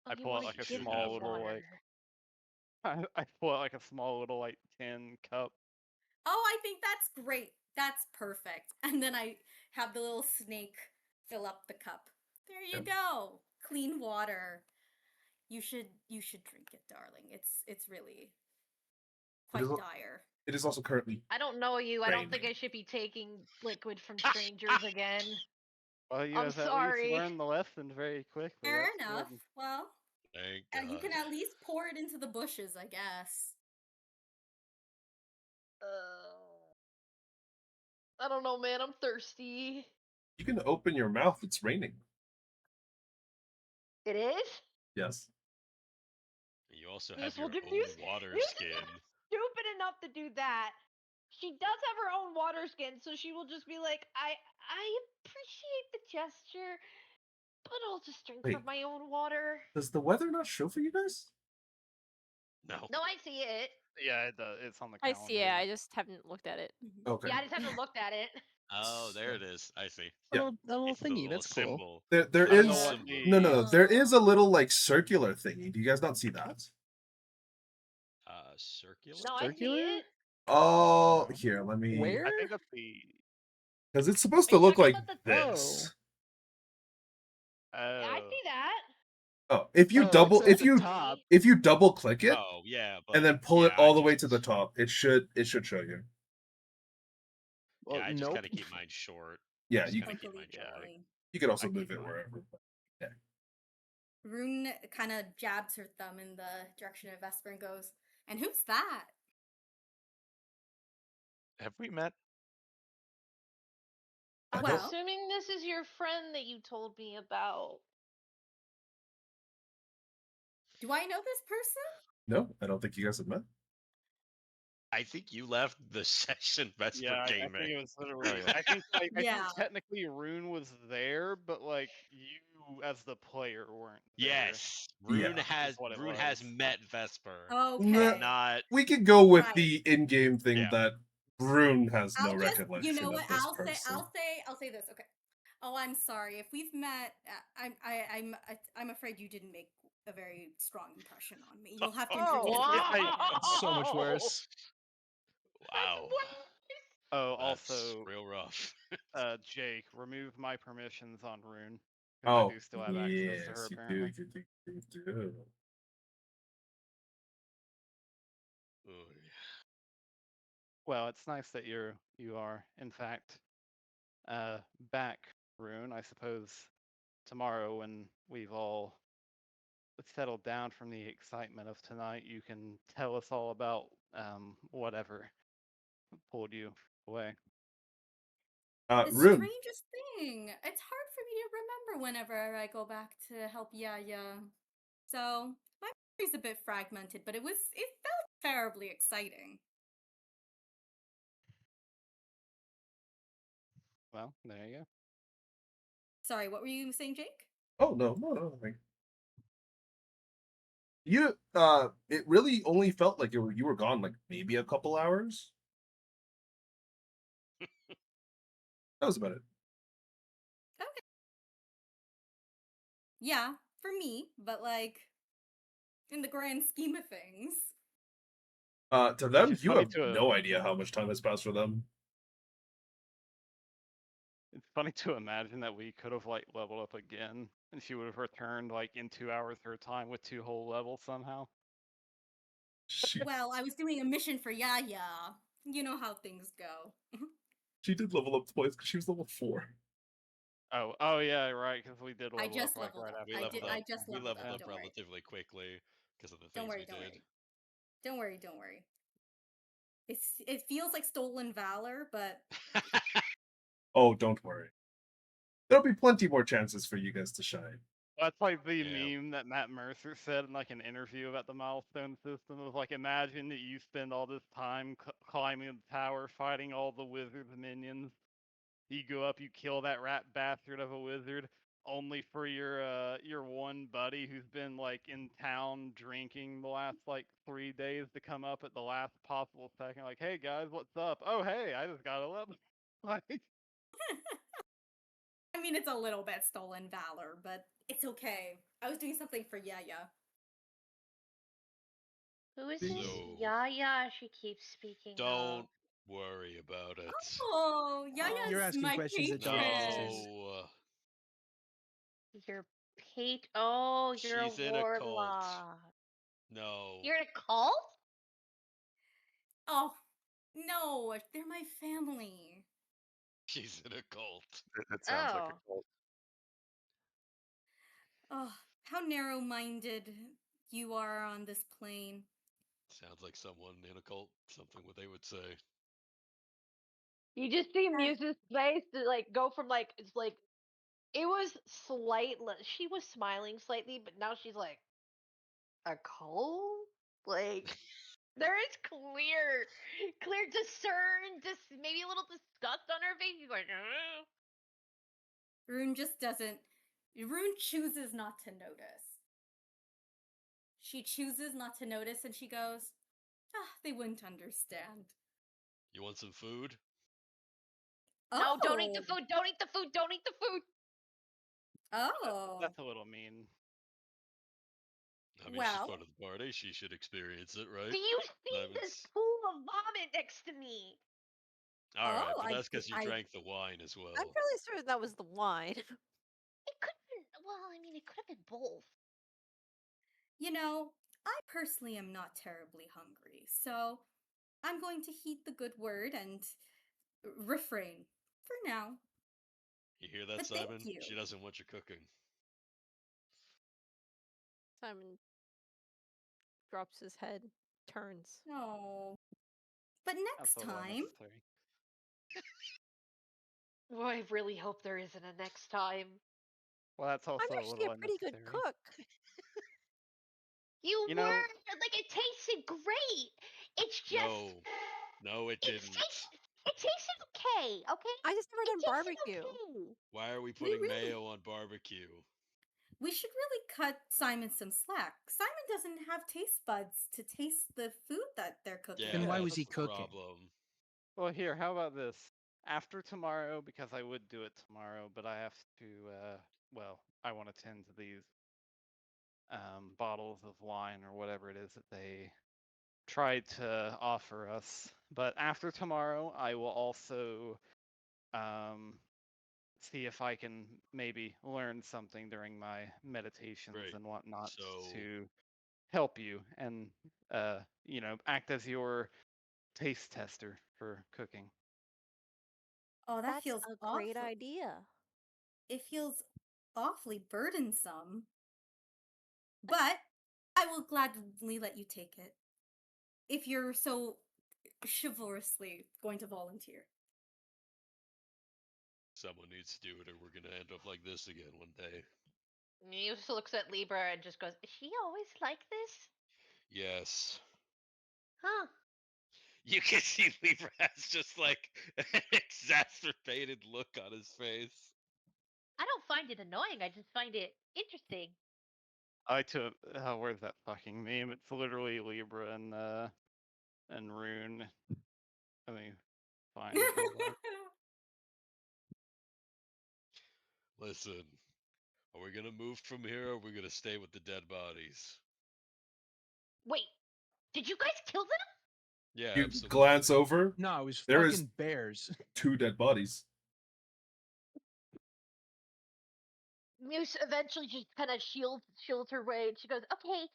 Oh, I you pull out wanna like a give me small little water. I pull out like a small little like tin cup. Oh, I think that's great. That's perfect. And then I have the little snake fill up the cup. There you Yep. go. Clean water. You should drink it, darling. It's really It is quite al- dire. It is also currently I don't know you. I don't think raining. I should be taking liquid from strangers again. Well, you I'm have at least sorry. learned the lesson very quickly. Fair That's enough. good. Well, Thank you can God. at least pour it into the bushes, I guess. I don't know, man. I'm thirsty. You can open your mouth. It's raining. It is? Yes. You also Muse have will your do own Muse. water Muse is skin. not stupid enough to do that. She does have her own water skin, so she will just be like, I appreciate the gesture, but I'll just drink Wait. from my own water. Does the weather not show for you guys? No. No, I see it. Yeah, it does. It's on the I calendar. see it. I just haven't looked at it. Okay. Yeah, I just haven't looked at it. Oh, there it is. I see. Yeah. A little It's the thingy. little That's cool. symbol. There I don't know is what no. There is a Oh. little like circular thingy. Do you guys not see that? Circular. No, I see Circular? it. Oh, here. Let me. Where? I think that's the. Because it's supposed Are to you look talking like about this. Yeah, I see that. Oh, if you Oh, double, it's at if the you top. if you double click it Oh yeah, but and then pull it yeah, all the way to the top, it should show you. Well, Yeah, I just nope. gotta keep mine short. Yeah, Just you gotta keep mine Totally short. going. you could also I move keep it mine. wherever. Yeah. Rune kind of jabs her thumb in the direction of Vesper and goes, "And who's that?" Have we met? I I'm don't- Well, assuming this is your friend that you told me about. do I know this person? No, I don't think you guys have met. I think you left the session Vesper Yeah, I came think in. it was literally. Oh, yeah. I think I Yeah. think technically Rune was there, but like you as the player weren't there. Yes, Yeah. Rune has what it Rune has was. met Vesper, Okay. not We could go with Right. the in-game thing Yeah. that Rune has no I'll just, recollection you know what? of this I'll person. say this. Okay. Oh, I'm sorry if we've met. I'm afraid you didn't make a very strong impression on me. You'll have to Oh, introduce wow. yourself again. That's so much worse. Wow. That's worse. Oh, That's also, real rough. Jake, remove my permissions on Rune because I Oh, do still have access to her yes, you apparently. do. Oh, yeah. Well, it's nice that you are in fact back, Rune. I suppose tomorrow when we've all settled down from the excitement of tonight, you can tell us all about whatever pulled you away. The Rune. strangest thing. It's hard for me to remember whenever I go back to help Yaya. So my memory's a bit fragmented, but it felt terribly exciting. Well, there you go. Sorry, what were you saying, Jake? Oh no, nothing. You it really only felt like you were gone like maybe a couple hours. That was about it. Okay. Yeah, for me, but like in the grand scheme of things. To them, It's you funny have to no idea how much time has passed for them. It's funny to imagine that we could have like leveled up again, and she would have returned like in 2 hours her time with 2 whole levels somehow. Well, I was doing a mission for Yaya. You know how things go. She did level up twice because she was level 4. Oh yeah, right, because we did I level just up like leveled right up. after We I that. did. leveled I up. just We leveled leveled up. up Don't worry. relatively quickly because of the Don't things worry. we Don't did. worry. Don't worry. Don't worry. It feels like stolen valor, but Oh, don't worry. There'll be plenty more chances for you guys to shine. That's like the Yeah. meme that Matt Mercer said in like an interview about the milestone system. It was like, imagine that you spend all this time climbing the tower, fighting all the wizards' minions. You go up, you kill that rat bastard of a wizard, only for your one buddy who's been like in town drinking the last like 3 days to come up at the last possible second, like, hey guys, what's up? Oh hey, I just got a level. Like, I mean, it's a little bit stolen valor, but it's okay. I was doing something for Yaya. Who is So- this Yaya she keeps speaking Don't of? worry about it. Oh, Yaya's You're asking my questions that don't patron. exist. No. Your Oh, you're She's a in a cult. warlock. No. You're in a cult? Oh, no, they're my family. She's in a cult. That sounds like Oh. a cult. Oh, how narrow-minded you are on this plane. Sounds like someone in a cult. Something what they would say. You just see Muse's face to like go from like it's like it was slightly she was smiling slightly, but now she's like a cult? Like there is clear discern, just maybe a little disgust on her face. She's like, Rune just doesn't. Rune chooses not to notice. She chooses not to notice and she goes, ah, they wouldn't understand. You want some food? no, don't eat the Oh. food, don't eat the food, don't eat the food. Oh. that's a little mean. I mean, she's Well, part of the party. She should experience it, right? Do you see Simon's- this pool of vomit next to me? All right, Oh, but I that's because you I- drank the wine as well. I'm fairly certain that was the wine. It could have been, well, I mean, it could have been both. you know, I personally am not terribly hungry, so I'm going to heed the good word and refrain for now. You hear that, But thank Simon? you. She doesn't want you cooking. Simon drops his head, turns. No. But That's next a little time, unnecessary. Well, I really hope there isn't a next time. Well, that's also I'm a actually little a pretty good unnecessary. cook. You You were know- like it tasted great. It's just No, it didn't. It tasted okay. Okay. I just never It done tasted barbecue. okay. Why are we putting really- mayo on barbecue? we should really cut Simon some slack. Simon doesn't have taste buds to taste the food that they're cooking. Yeah, Then why that's was he the cooking? problem. Well, here, how about this? After tomorrow, because I would do it tomorrow, but I have to, well, I want to tend to these bottles of wine or whatever it is that they tried to offer us. But after tomorrow, I will also see if I can maybe learn something during my meditations Great. and whatnot So- to help you and act as your taste tester for cooking. Oh, that That's feels a great awful. idea. It feels awfully burdensome. But I will gladly let you take it. If you're so chivalrously going to volunteer. Someone needs to do it, or we're gonna end up like this again one day. Muse looks at Libra and just goes, "Is she always like this? Yes. Huh? You can see Libra has just like an exacerbated look on his face. I don't find it annoying. I just find it interesting." I took where's that fucking meme? It's literally Libra and Rune. Let me find it. Hold on. Listen, are we gonna move from here, or are we gonna stay with the dead bodies? Wait, did you guys kill them? Yeah, You absolutely. glance over. No, it was There fucking is- bears. 2 dead bodies. Muse eventually just kind of shields her way, and she goes, "Okay,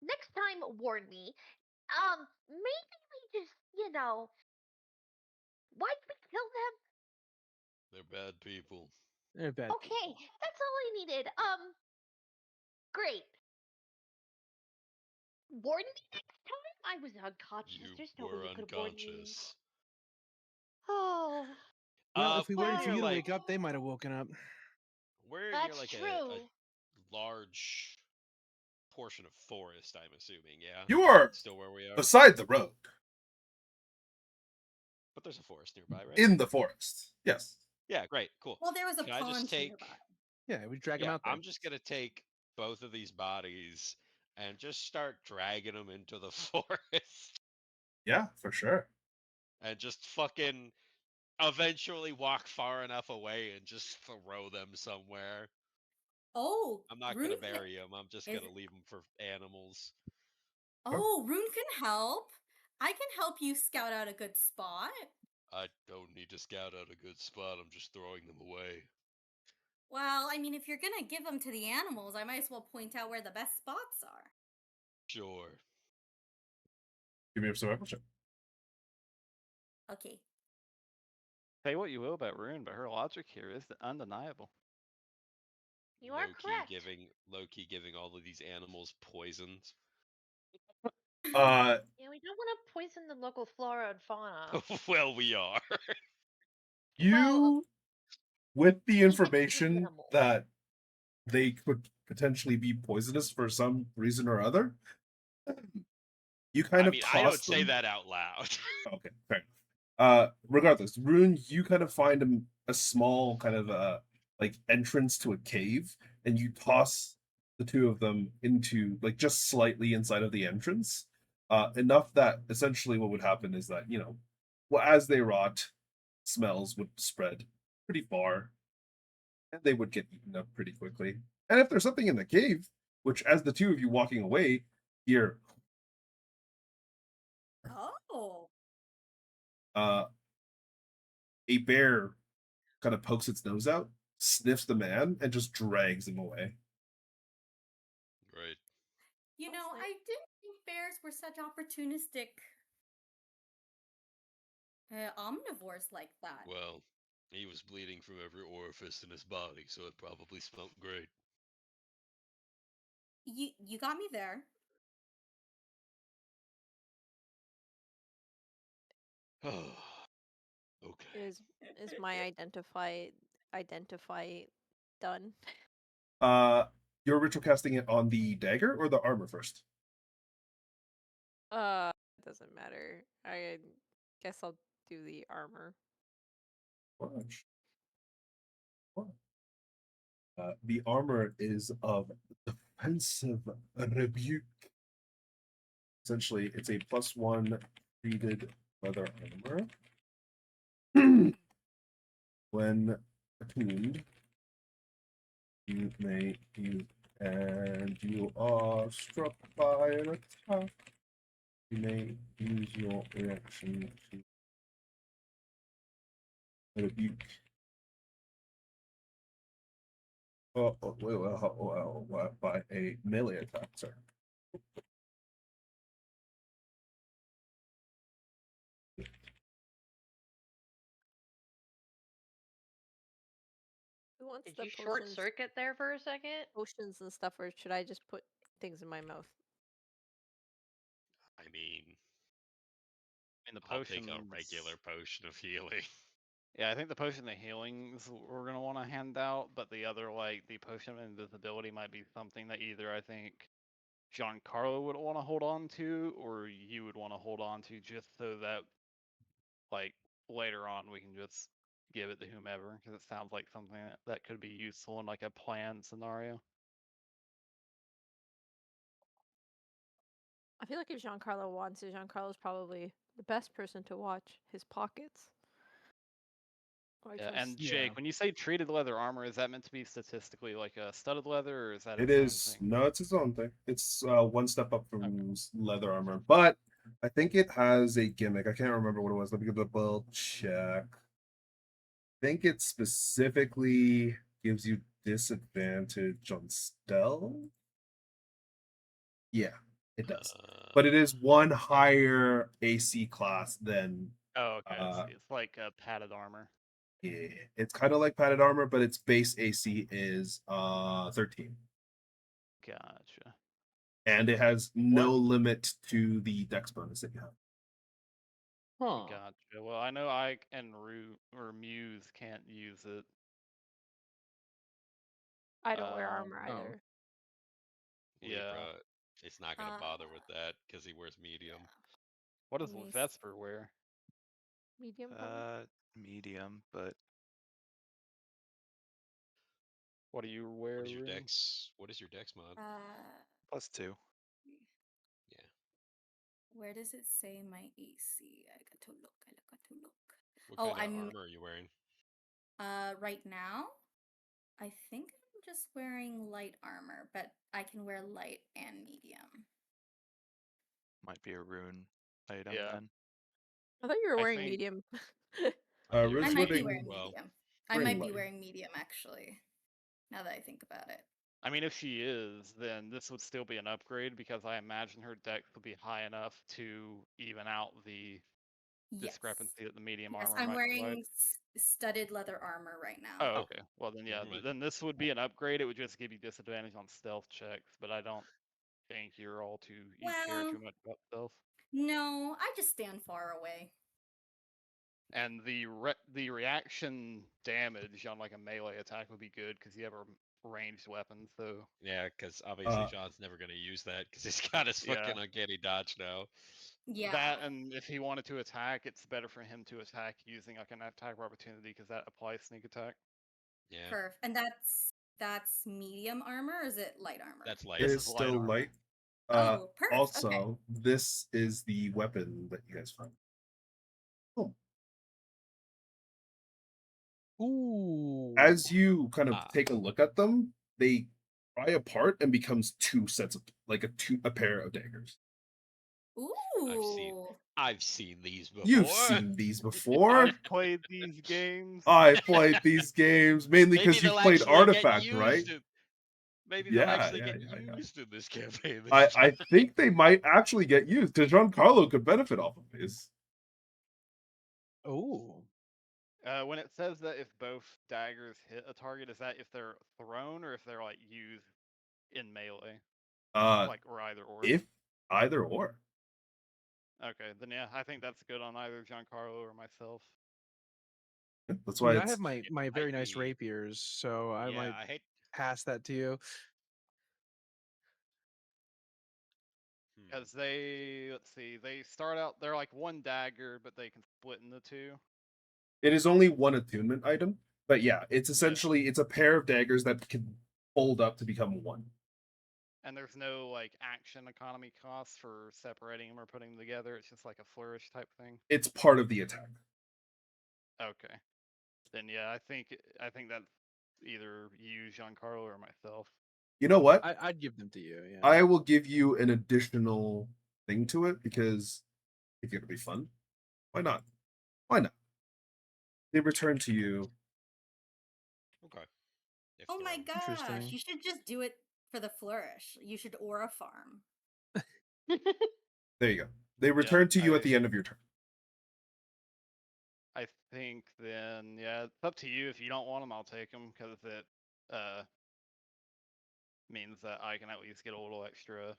next time warn me. Maybe we just, why'd we kill them? They're bad people. They're bad Okay, people. that's all I needed. Great. Warn me next time? I was unconscious. You There's no way were you could warn me." unconscious. Oh, Well, if we waited for We're you to like wake up, they might have woken up. we're near that's like a true. large portion of forest, I'm assuming, yeah? You are Still where we are? beside the road, But there's a forest nearby, right? in the forest. Yes. Yeah, great, cool. Well, there was a Can I just pond take nearby. Yeah, we drag them Yeah, out there. I'm just gonna take both of these bodies and just start dragging them into the forest Yeah, for sure. and just fucking eventually walk far enough away and just throw them somewhere. Oh, I'm not Rune gonna can- bury them. I'm just is- gonna leave them for animals. Oh, Rune can help. I can help you scout out a good spot. I don't need to scout out a good spot. I'm just throwing them away. Well, I mean, if you're gonna give them to the animals, I might as well point out where the best spots are. Sure. Give me a survival check. Okay. Say what you will about Rune, but her logic here is undeniable. You are correct. Low-key giving all of these animals poisons. Uh, Yeah, we don't want to poison the local flora and fauna. Well, we are. you, Well, with the eat the information animal. that they could potentially be poisonous for some reason or other, you kind I of mean, toss I don't say them. that out loud. Okay, fair enough. Regardless, Rune, you kind of find a small kind of like entrance to a cave, and you toss the 2 of them into like just slightly inside of the entrance, enough that essentially what would happen is that well, as they rot, smells would spread pretty far, and they would get eaten up pretty quickly. And if there's something in the cave, which as the 2 of you walking away, hear Oh. a bear kind of pokes its nose out, sniffs the man, and just drags him away. Right. You know, That's I didn't think bears were such opportunistic omnivores like that. Well, he was bleeding from every orifice in his body, so it probably smelled great. You got me there. Okay. Is my identify done? You're ritual casting it on the dagger or the armor first? Doesn't matter. I guess I'll do the armor. Watch. The armor is of defensive rebuke. Essentially, it's a +1 treated leather armor. When attuned, you may use and you are struck by an attack, you may use your reaction to rebuke. By a melee attack, sir. Who wants Did the you short potions, circuit there for a second? potions and stuff, or should I just put things in my mouth? I mean, And the I'll take a potions. regular potion of healing. Yeah, I think the potion of healings we're gonna want to hand out, but the other, like the potion of invisibility, might be something that either I think Giancarlo would want to hold on to, or you would want to hold on to, just so that like later on we can just give it to whomever, because it sounds like something that could be useful in like a planned scenario. I feel like if Giancarlo wants it, Giancarlo's probably the best person to watch his pockets. Like Yeah, some and Yeah. Jake, when you say treated leather armor, is that meant to be statistically like a studded leather, or is that It its own is thing? no, it's its own thing. It's one step up from leather armor, but I think it has a gimmick. I can't remember what it was. Let me double check. I think it specifically gives you disadvantage on stealth. Yeah, it does. But it is one higher AC class than Oh, okay. uh It's like padded armor. yeah, it's kind of like padded armor, but its base AC is 13. Gotcha. And it has no What? limit to the dex bonus that you have. Huh. Gotcha. Well, I know Ike and Muse can't use it. I don't wear armor Oh. either. Yeah. Libra, it's not gonna bother with Uh, that because he wears medium. What does Let me Vesper wear? Medium probably. Medium, but What do you wear, What is your Rue? dex? What is your dex mod? +2. Yeah. where does it say my AC? I got to look. I got to look. What Oh, kind of I'm armor are you wearing? right now. I think I'm just wearing light armor, but I can wear light and medium. Might be a rune item Yeah. then. I thought you were I wearing think- medium. Riz I might be wearing- wearing well. medium. I wearing might be light. wearing medium actually. Now that I think about it. I mean, if she is, then this would still be an upgrade, because I imagine her dex would be high enough to even out the Yes. discrepancy that the medium Yes, armor I'm might wearing provide. studded leather armor right now. Oh, Oh, okay. Well, then yeah, never mind. then this would be an upgrade. It would just give you disadvantage on stealth checks, but I don't think you're all too you care Well- too much about stealth. No, I just stand far away. And the reaction damage on like a melee attack would be good, because you have a ranged weapon. So Yeah, because obviously Uh, John's never gonna use that because he's got his Yeah. fucking uncanny dodge now. Yeah. that, and if he wanted to attack, it's better for him to attack using like an attack of opportunity, because that applies sneak attack. Yeah, Perf. And that's medium armor, or is it light armor? that's light. It This is is light still armor. light. Oh, perfect. Also, Okay. this is the weapon that you guys found. Oh. Ooh. As you kind of Ah. take a look at them, they pry apart and becomes two sets of like a pair of daggers. Ooh. I've seen these before. You've seen these before. I've played these games. I played these games mainly Maybe because you they'll played actually get Artifact, used right? in- Maybe Yeah, they'll actually yeah, get yeah. used in this campaign. This I time. think they might actually get used because Giancarlo could benefit off of these. Oh. When it says that if both daggers hit a target, is that if they're thrown or if they're like used in melee? Like, or either or? If either or. Okay, then yeah, I think that's good on either Giancarlo or myself. That's I why mean, I it's have my very nice be- rapiers, so I Yeah, might I hate. pass that to you. Because let's see, they start out, they're like one dagger, but they can split into two. it is only one attunement item, but yeah, it's essentially it's a pair of daggers that can fold up to become one. And there's no like action economy costs for separating them or putting them together. It's just like a flourish type thing. It's part of the attack. Okay. Then yeah, I think that's either you, Giancarlo, or myself. You know what? I'd give them to you. Yeah. I will give you an additional thing to it because if it'll be fun, why not? Why not? They return to you. Okay. If Oh they're my on- gosh, Interesting. you should just do it for the flourish. You should aura farm. There you go. They return to you at I- the end of your turn. I think then, yeah, it's up to you. If you don't want them, I'll take them because it means that I can at least get a little extra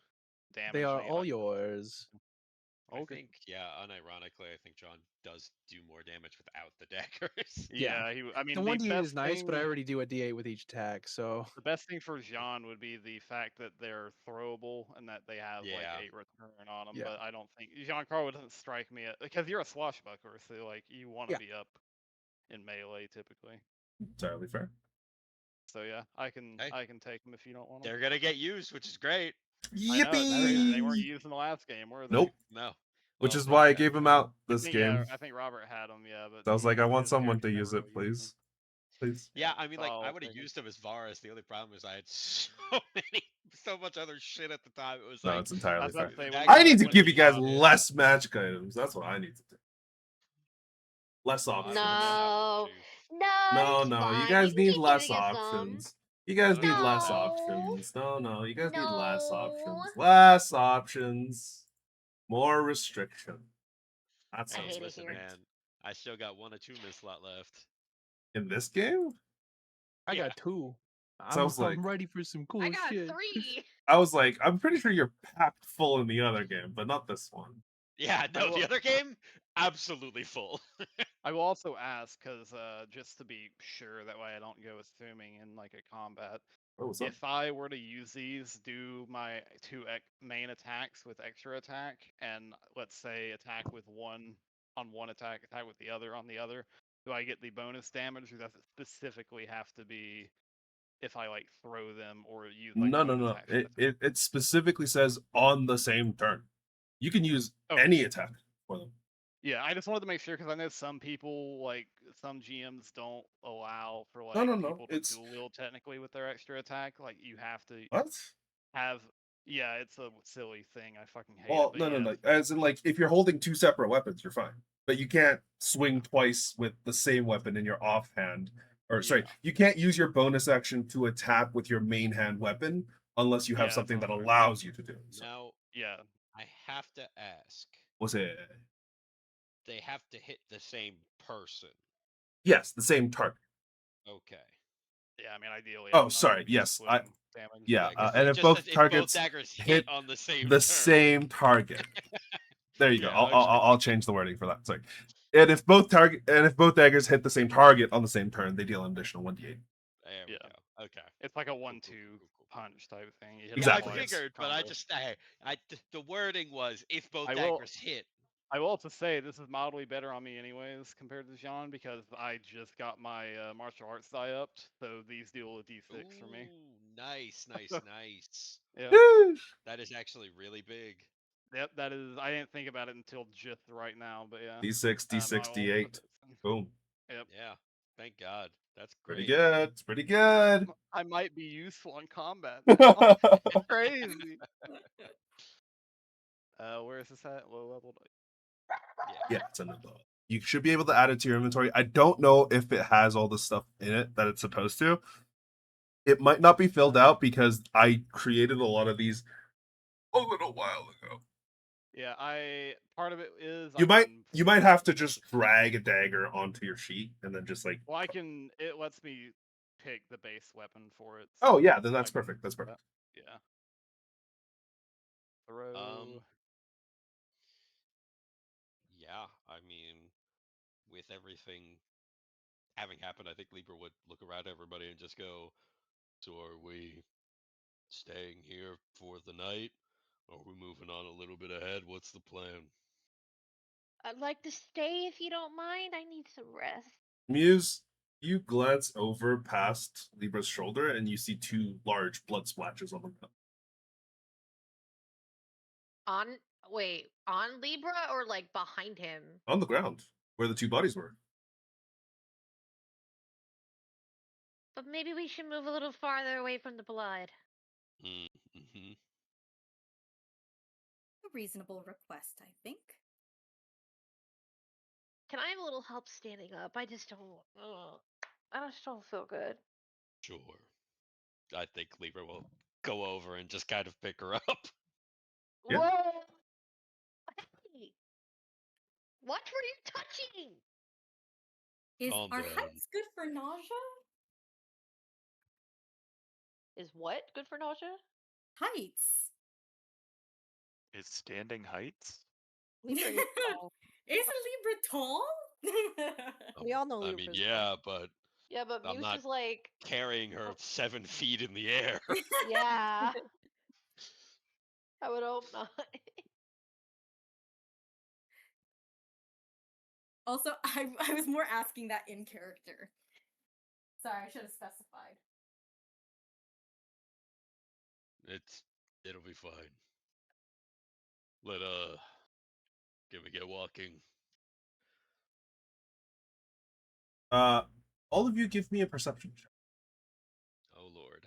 damage. They are maybe all like- yours. I Okay. think, yeah, unironically, I think John does do more damage without the daggers. Yeah. I mean, The 1d8 best is nice, but I thing- already do a d8 with each attack, so The best thing for Jean would be the fact that they're throwable and that they have Yeah. like 8 return on them. Yeah. But I don't think Jean Carlo doesn't strike me because you're a swashbuckler, so like you want to Yeah. be up in melee typically. Entirely fair. So yeah, I can Hey. take them if you don't want them. They're gonna get used, which is great. I know, it's crazy. They weren't Yippee! used in the last game, were they? Nope. No. Which Well, is why I yeah. gave him out I this think, game. Yeah, I think Robert had them. Yeah, but So I was like, I want his someone to character use never it, really used please. Please. Yeah, I mean, so like, I I'll would have take 'em. used him as Varus. The only problem is I had so so much other shit at the time. It was No, like, it's entirely I was about fair. to say, That I guy need to when give he you guys shot it- less magic items. That's what I need to do. Less Well, I options. would've been out with No. two. No, it's No, you fine. guys can need keep less giving us some. options. You guys need less No. options. No, you guys need less No. options. Less options. More restriction. That's I Hey, hate it listen, here. man. I still got 1 attunement slot left. in this game. I Yeah. got 2. So I was like- I'm ready for some cool I got shit. 3. I was like, I'm pretty sure you're packed full in the other game, but not this one. Yeah, no, will- the other game, absolutely full. I will also ask because just to be sure, that way I don't go assuming in like a combat. Oh, what's up? If I were to use these, do my 2 main attacks with extra attack, and let's say attack with one on one attack with the other on the other, do I get the bonus damage, or does it specifically have to be if I like throw them or use like No. bonus action attack? It specifically says on the same turn. You can use Oh. any attack for them. Yeah, I just wanted to make sure because I know some people, like some GMs, don't allow for like No, people to it's- dual wield technically with their extra attack. Like you have to What? have. Yeah, it's a silly thing. I fucking hate Well, it. But no. yes. As in, like, if you're holding 2 separate weapons, you're fine. But you can't swing twice with the same weapon in your offhand. Or sorry, Yeah. you can't use your bonus action to attack with your main hand weapon unless you have Yeah, something that's that what I'm allows you to do. So, Now, Yeah, I have to ask, what's it? they have to hit the same person. Yes, the same target. Okay. yeah. I mean, ideally. Oh, I'm not sorry, gonna be yes, splitting damage. Yeah, 'cause and it if just both says targets daggers hit on the same the turn. same target. There you go. Yeah, I'll change the wording for that. Sorry. And if both daggers hit the same target on the same turn, they deal an additional 1d8. There we Yeah. go. Okay. It's like a Cool, 1-2 cool. punch type thing. You hit Exactly, Yeah, I yes. figured, but I combo. just the wording was if both I will- daggers hit. I will also say this is mildly better on me anyways compared to Jean because I just got my martial arts die upped, so these deal a d6 for me. Ooh, nice. Yeah. Yeesh. That is actually really big. Yep, that is. I didn't think about it until just right now, but yeah. D6, I D6, will put D8. this in. Boom. Yep. Yeah. Thank God. That's great. Pretty good. It's pretty good. I might be useful in combat. Yeah, Crazy. Where is this at? Low level. Yeah. it's in the book. You should be able to add it to your inventory. I don't know if it has all the stuff in it that it's supposed to. It might not be filled out because I created a lot of these a little while ago. Yeah, part of it is You might have to just drag a dagger onto your sheet and then just like. Well, it lets me pick the base weapon for it. Oh so yeah, then that's I can perfect. That's do that. perfect. Yeah. Throw. Yeah, I mean, with everything having happened, I think Libra would look around at everybody and just go, "So are we staying here for the night? Or are we moving on a little bit ahead? What's the plan?" I'd like to stay if you don't mind. I need some rest. Muse, you glance over past Libra's shoulder and you see 2 large blood splashes on the ground. On Libra or like behind him? On the ground, where the 2 bodies were. But maybe we should move a little farther away from the blood. Mm-hmm. A reasonable request, I think. Can I have a little help standing up? I just don't. I just don't feel good. Sure. I think Libra will go over and just kind of pick her up. Yeah. Whoa! Hey, watch where you're touching. Calm Are down. heights good for nausea? Is what good for nausea? Heights. Is standing heights? Libra is tall. Is Libra tall? We all know I Libra's mean, tall. yeah, but Yeah, but I'm Muse not is like, carrying her 7 feet in the air. yeah. I would hope not. Also, I was more asking that in character. Sorry, I should have specified. It'll be fine. Can we get walking? All of you give me a perception check. Oh lord.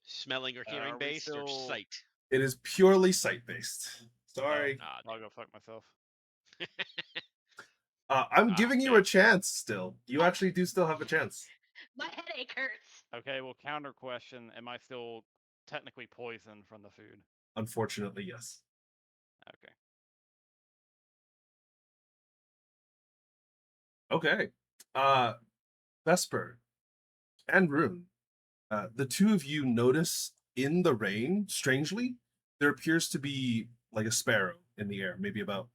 Smelling or Are hearing we based or still- sight? It is purely sight based. Sorry. Ah, I'll go fuck myself. I'm giving you a damn. chance still. You actually do still have a chance. My headache hurts. Okay, well, counter question: am I still technically poisoned from the food? Unfortunately, yes. Okay. Okay. Vesper and Rune, the two of you notice in the rain, strangely, there appears to be like a sparrow in the air, maybe about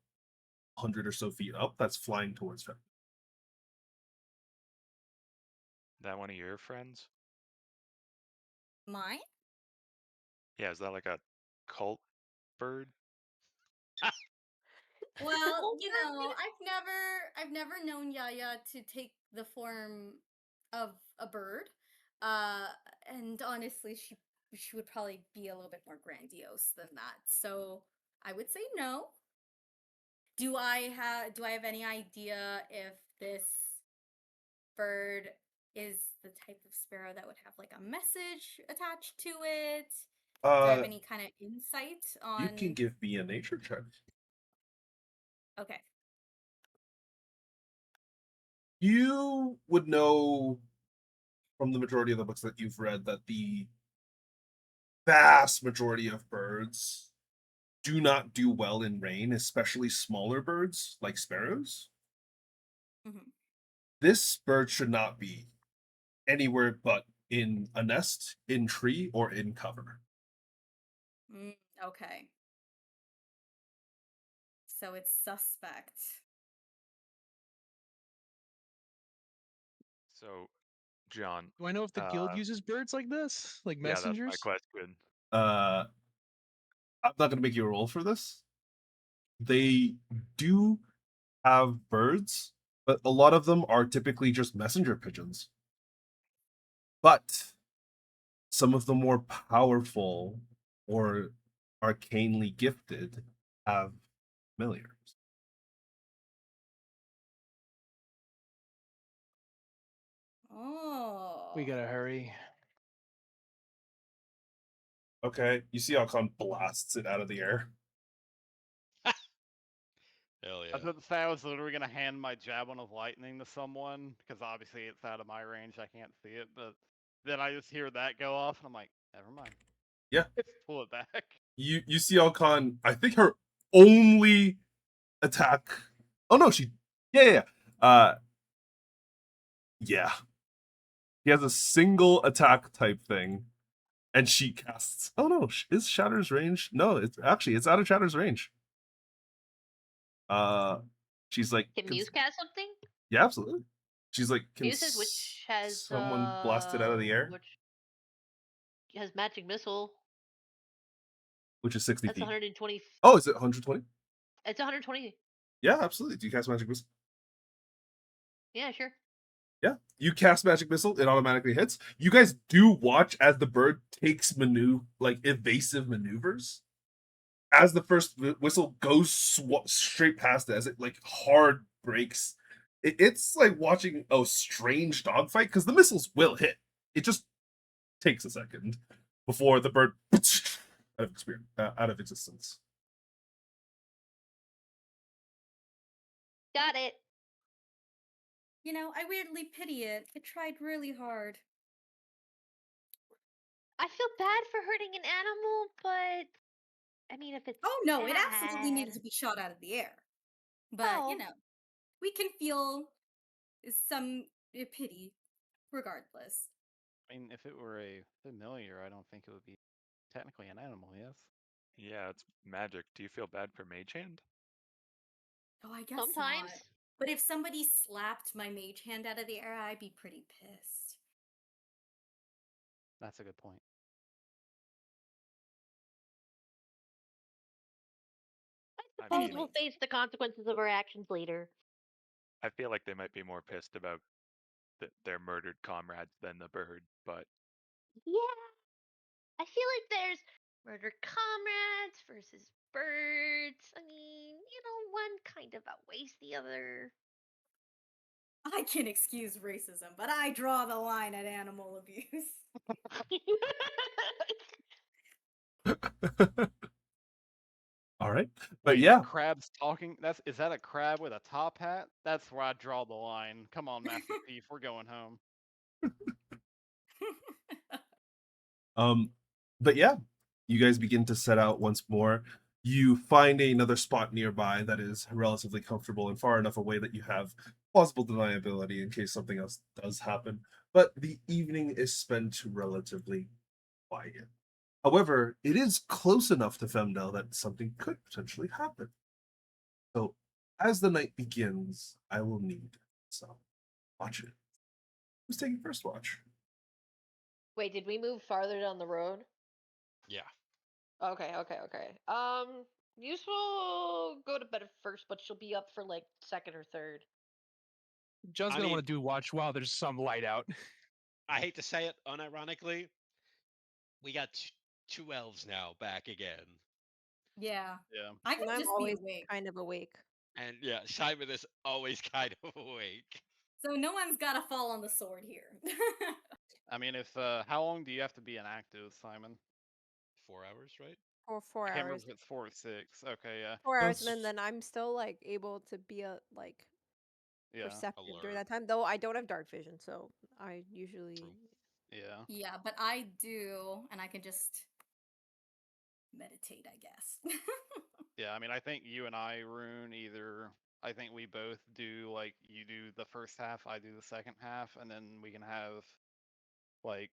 100 or so feet up, that's flying towards them. That one of your friends? Mine? Yeah, is that like a cult bird? Well, I've never known Yaya to take the form of a bird. And honestly, she would probably be a little bit more grandiose than that. So I would say no. Do I have any idea if this bird is the type of sparrow that would have like a message attached to it? Do I have any kind of insight on? You can give me a nature check. Okay. You would know from the majority of the books that you've read that the vast majority of birds do not do well in rain, especially smaller birds like sparrows. Mhm. This bird should not be anywhere but in a nest, in tree, or in cover. Okay. So it's suspect. So, John, Do I know if the guild uses birds like this, like yeah, that's my messengers? question. I'm not going to make you a roll for this. They do have birds, but a lot of them are typically just messenger pigeons. But some of the more powerful or arcanely gifted have familiars. Oh. We gotta hurry. Okay, you see how Khan blasts it out of the air. Hell I yeah. was about to say I was literally gonna hand my javelin of lightning to someone because obviously it's out of my range. I can't see it, but then I just hear that go off, and I'm like, never mind. Yeah. Let's pull it back. You see Alcon, I think her only attack. Oh no, yeah. Yeah. He has a single attack type thing, and she casts. Oh no, is Shatter's range? No, it's out of Shatter's range. She's like, Can Muse cast something? yeah, absolutely. She's like, can Muse which has someone blast it out of the air? which has magic missile. Which is 60 That's feet. 120. Oh, is it 120? It's 120. Yeah, absolutely. Do you cast magic missile? Yeah, sure. Yeah, you cast magic missile, it automatically hits. You guys do watch as the bird takes evasive maneuvers. As the first whistle goes straight past it, as it like hard breaks. It's like watching a strange dogfight because the missiles will hit. It just takes a second before the bird out of existence. Got it. You know, I weirdly pity it. It tried really hard. I feel bad for hurting an animal, but I mean, if it's Oh no, it absolutely needed sad- to be shot out of the air. But, Oh. you know, we can feel some pity regardless. I mean, if it were a familiar, I don't think it would be technically an animal, yes? Yeah, it's magic. Do you feel bad for Mage Hand? Oh, I guess Sometimes. not. But if somebody slapped my mage hand out of the air, I'd be pretty pissed. That's a good point. I Suppose mean, we'll face the consequences of our actions later. I feel like they might be more pissed about their murdered comrades than the bird, but Yeah. I feel like there's murdered comrades versus birds. I mean, one kind of outweighs the other. I can excuse racism, but I draw the line at animal abuse. All right, but Wait, yeah, the crab's talking? Is that a crab with a top hat? That's where I draw the line. Come on, Master Thief, we're going home. but yeah, you guys begin to set out once more. You find another spot nearby that is relatively comfortable and far enough away that you have plausible deniability in case something else does happen. But the evening is spent relatively quiet. However, it is close enough to Femdel that something could potentially happen. So, as the night begins, I will need some watching. Who's taking first watch? Wait, did we move farther down the road? Yeah. Okay. Yus will go to bed first, but she'll be up for like second or third. John's I gonna mean- want to do watch while there's some light out. I hate to say it, unironically, we got two elves now back again. Yeah. Yeah. I can And I'm just always be awake. kind of awake. And yeah, Simon is always kind of awake. So no one's got to fall on the sword here. I mean, if how long do you have to be inactive, Simon? 4 hours, right? For 4 I can't hours. remember if it's 4 or 6. Okay, yeah. 4 hours, and That's- then I'm still like able to be like Yeah. perceptive during Alert. that time. Though I don't have dark vision, so I usually. True. Yeah. Yeah, but I do, and I can just meditate, I guess. Yeah, I mean, I think you and I, Rune, I think we both do, like, you do the first half, I do the second half, and then we can have, like,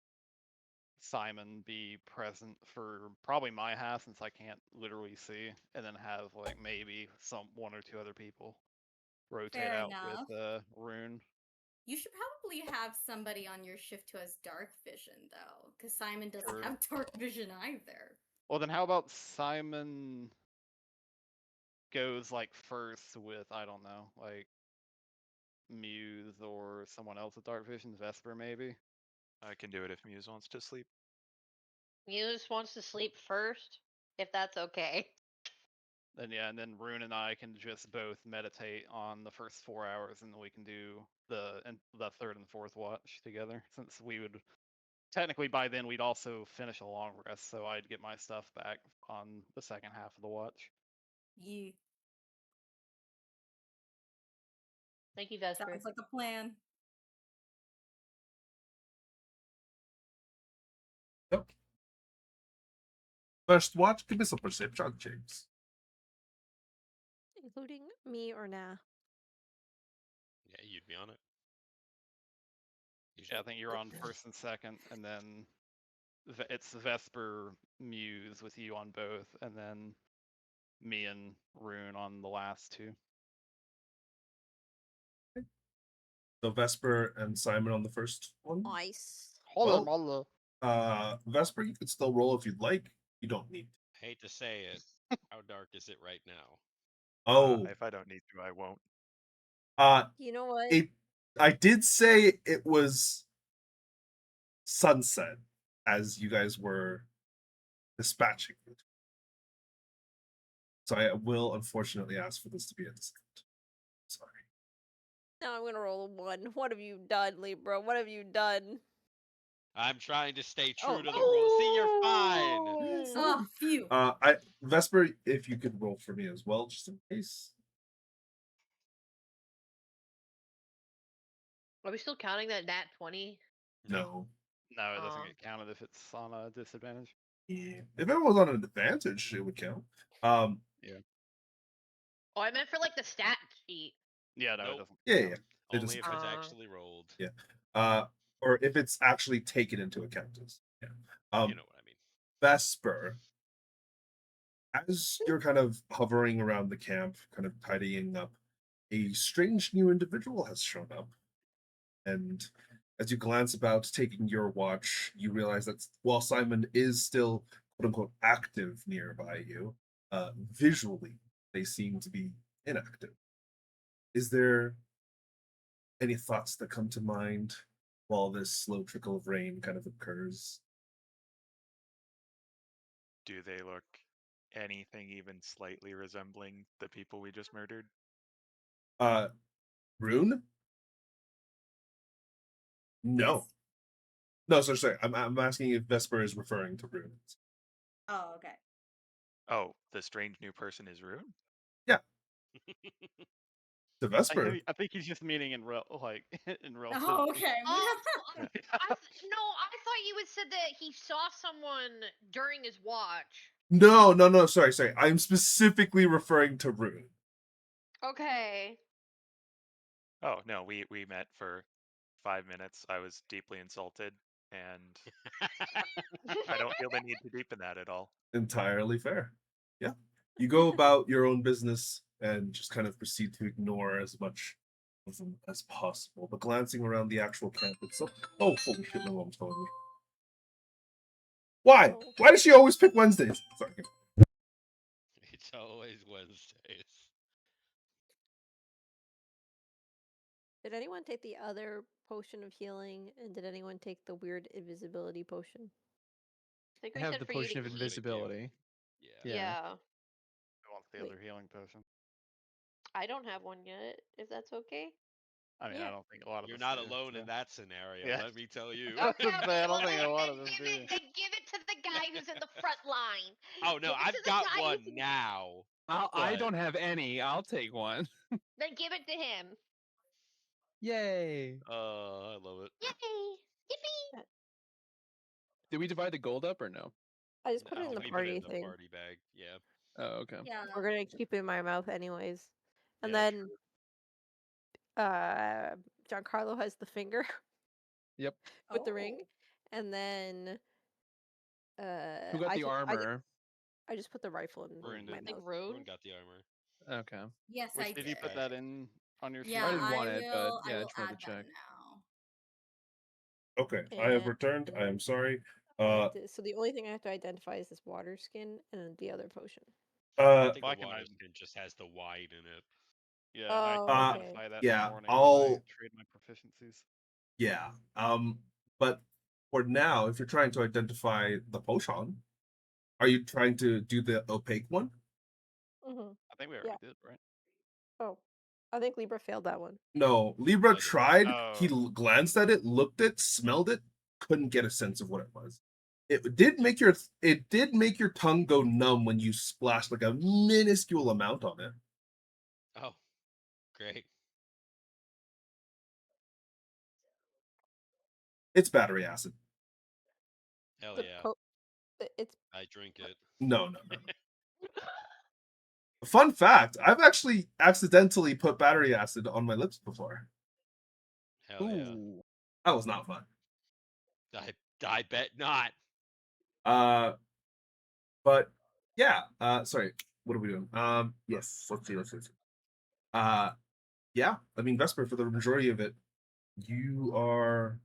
Simon be present for probably my half since I can't literally see, and then have, like, maybe one or two other people rotate Fair out enough. with Rune. You should probably have somebody on your shift who has dark vision, though, because Simon doesn't True. have dark vision either. Well, then how about Simon goes, like, first with, I don't know, like, Muse or someone else with dark vision, Vesper maybe? I can do it if Muse wants to sleep. Muse wants to sleep first, if that's okay. Then yeah, and then Rune and I can just both meditate on the first 4 hours, and then we can do the third and fourth watch together. Since we would technically by then we'd also finish a long rest, so I'd get my stuff back on the second half of the watch. Yeah, Thank you, Vesper. sounds like a plan. Yep. First watch, give me some perception checks. Including me or nah? Yeah, you'd be on it. Yeah, I think you're on first and second, and then it's Vesper Muse with you on both, and then me and Rune on the last two. So Vesper and Simon on the first one. Nice. Well, Vesper, you could still roll if you'd like. You don't need. I hate to say it. How dark is it right now? Oh, If I don't need to, I won't. You know what? I did say it was sunset as you guys were dispatching it. So I will unfortunately ask for this to be a descent. Sorry. Now I'm gonna roll a 1. What have you done, Libra? What have you done? I'm trying to stay true Oh. to the rules. See, you're fine. Oh, phew. Vesper, if you could roll for me as well, just in case. Are we still counting that nat 20? No. No, it doesn't Aw. get counted if it's on a disadvantage. Yeah. If it was on an advantage, it would count. Oh, I meant for like the stat sheet. Yeah, no, it Nope. doesn't. Yeah. count. It Only doesn't if count. it's actually rolled. Yeah. Or if it's actually taken into account. Yeah. You know what I mean. Vesper, as you're kind of hovering around the camp, kind of tidying up, a strange new individual has shown up. And as you glance about, taking your watch, you realize that while Simon is still quote unquote active nearby you, visually they seem to be inactive. Is there any thoughts that come to mind while this slow trickle of rain kind of occurs? Do they look anything even slightly resembling the people we just murdered? Rune? No. No, sorry. I'm asking if Vesper is referring to Rune. Oh, okay. Oh, the strange new person is Rune? To Vesper. I think he's just meaning in real in real. Oh, okay. Oh, no, I thought you had said that he saw someone during his watch. No, sorry. I'm specifically referring to Rune. Okay. Oh, no, we met for 5 minutes. I was deeply insulted, and I don't feel the need to deepen that at all. Entirely fair. Yeah. You go about your own business and just kind of proceed to ignore as much of them as possible. But glancing around the actual camp itself. Oh, holy shit, my mom's calling me. Why? Oh. Why does she always pick Wednesdays? Sorry. It's always Wednesdays. Did anyone take the other potion of healing? And did anyone take the weird invisibility potion? I think I we have said the for you potion of to keep. invisibility. Yeah. Yeah. Who wants the Wait. other healing potion? I don't have one yet, if that's okay. I mean, Yeah. I don't think a lot of You're us not do, alone so. in that scenario, Yeah. let me tell you. I was Okay, gonna say, I don't well, think a lot of then us give do. it, then give it to the guy who's in the front line. Oh no, Give it to I've the got guy one who's in- now. I But- don't have any. I'll take one. Then give it to him. Yay. I love it. Yay! Yippee! Did we divide the gold up or no? I just put it No, in the we put it party in the thing. party bag. Yeah. Oh, okay. Yeah. We're gonna keep it in my mouth anyways. And Yeah, then Giancarlo has the finger Yep. with the ring. Oh. And then Who got I the took- armor? I just put the rifle in Rune my did. mouth. Rune got the armor. Okay. Yes, Which I did you put did. that in on your Yeah, I sheet? didn't want it, but I yeah, I will just wanted add to that check. now. Okay, I have returned. I am sorry. So the only thing I have to identify is this water skin and then the other potion. I think Well, I the can water hide- skin just has the wide in it. Yeah, and I Oh, can okay. identify that yeah, in the morning when I I'll- trade my proficiencies. Yeah. But for now, if you're trying to identify the potion, are you trying to do the opaque one? Mm-hmm. I think we already did, right? Oh, I think Libra failed that one. No, Libra I did. tried. He Oh. glanced at it, looked it, smelled it, couldn't get a sense of what it was. It did make your tongue go numb when you splashed like a minuscule amount on it. Oh, great. It's battery acid. Hell The yeah. it's I drink it. No. Fun fact, I've actually accidentally put battery acid on my lips before. Hell yeah. Ooh. That was not fun. I bet not. But yeah, sorry, what are we doing? Yes, let's see. Yeah, I mean, Vesper, for the majority of it, you are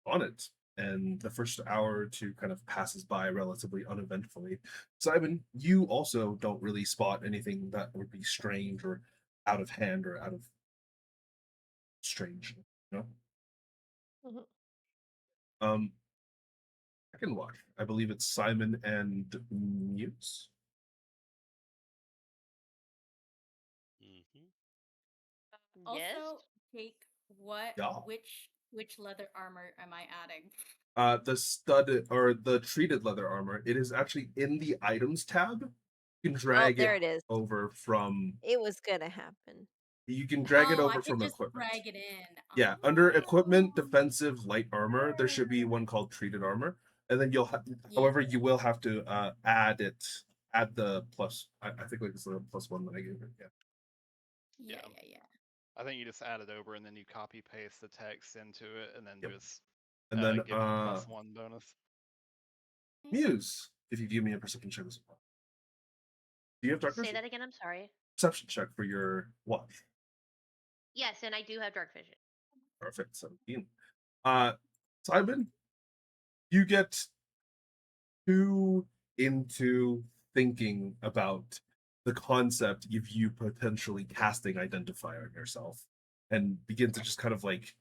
on it. And the first hour or two kind of passes by relatively uneventfully. Simon, you also don't really spot anything that would be strange or out of hand or out of strange, you know? Mhm. Second watch. I believe it's Simon and Muse. Mm-hmm. Also, Yes. take what Yeah. which Which leather armor am I adding? The studded or the treated leather armor. It is actually in the items tab. You can Oh, drag there it it is. over from. It was gonna happen. You can drag it Oh, I over could from just equipment. drag it in. Yeah, under equipment, Oh. defensive, light armor, there should be one called treated armor, and then you'll have. Yeah. However, you will have to add it. Add the plus. I think like it's the +1 that I gave it. Yeah. Yeah, Yeah. yeah, yeah. I think you just add it over and then you copy paste the text into it and then Yep. just And then give it a +1 bonus. Muse, if you give me a perception check as well. Do you have dark Say vision? that again. I'm sorry. Perception check for your watch. Yes, and I do have dark vision. Perfect. 17. Simon, you get too into thinking about the concept of you potentially casting identifier on yourself and begin to just kind of like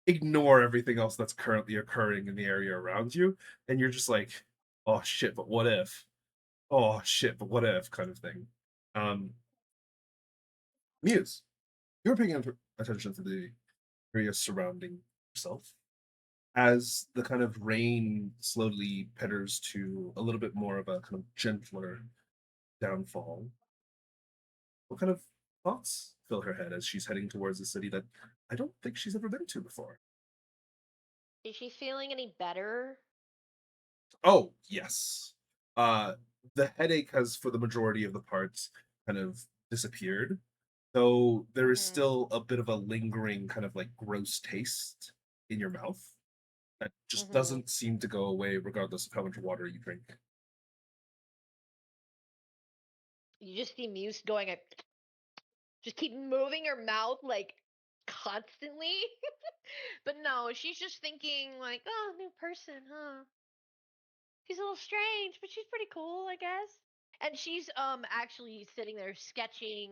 ignore everything else that's currently occurring in the area around you. And you're just like, oh shit, but what if? Oh shit, but what if kind of thing. Um, Muse, you're paying attention to the area surrounding yourself as the kind of rain slowly petters to a little bit more of a kind of gentler downfall. What kind of thoughts fill her head as she's heading towards a city that I don't think she's ever been to before? Is she feeling any better? Oh, yes. Uh, the headache has, for the majority of the parts, kind of disappeared, though there is Mhm. still a bit of a lingering kind of like gross taste in your mouth that just Mhm. doesn't seem to go away regardless of how much water you drink. You just see Muse going, just keep moving her mouth like constantly. But no, she's just thinking like, oh, new person, huh? She's a little strange, but she's pretty cool, I guess. And she's actually sitting there sketching.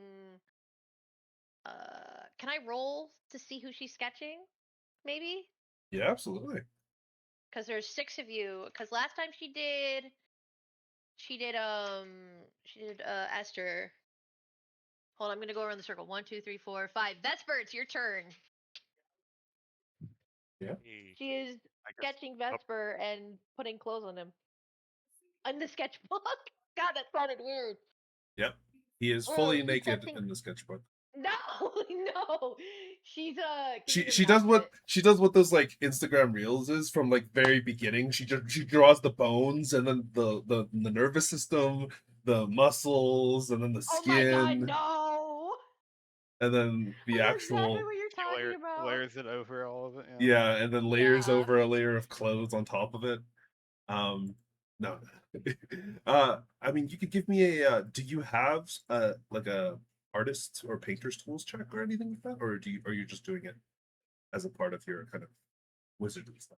Can I roll to see who she's sketching? Maybe Yeah, absolutely. because there's 6 of you. Because last time she did Esther. Hold on, I'm gonna go around the circle. 1, 2, 3, 4, 5. Vesper, it's your turn. Yeah. She is I guess. sketching Vesper and putting clothes on him. On the sketchbook. God, that sounded weird. Yep. He is Oh, fully she's naked sketching. in the sketchbook. No, no. She's She giving him she an does what outfit. she does what those like Instagram reels is from like very beginning. She draws the bones and then the nervous system, the muscles, and then the Oh my god, skin, no! and then I the know exactly actual what you're talking about. Layers it over all of it. Yeah. yeah, and then layers Yeah. over a layer of clothes on top of it. No. I mean, you could give me a. Do you have like a artist or painter's tools check or anything like that, or are you just doing it as a part of your kind of wizardry stuff?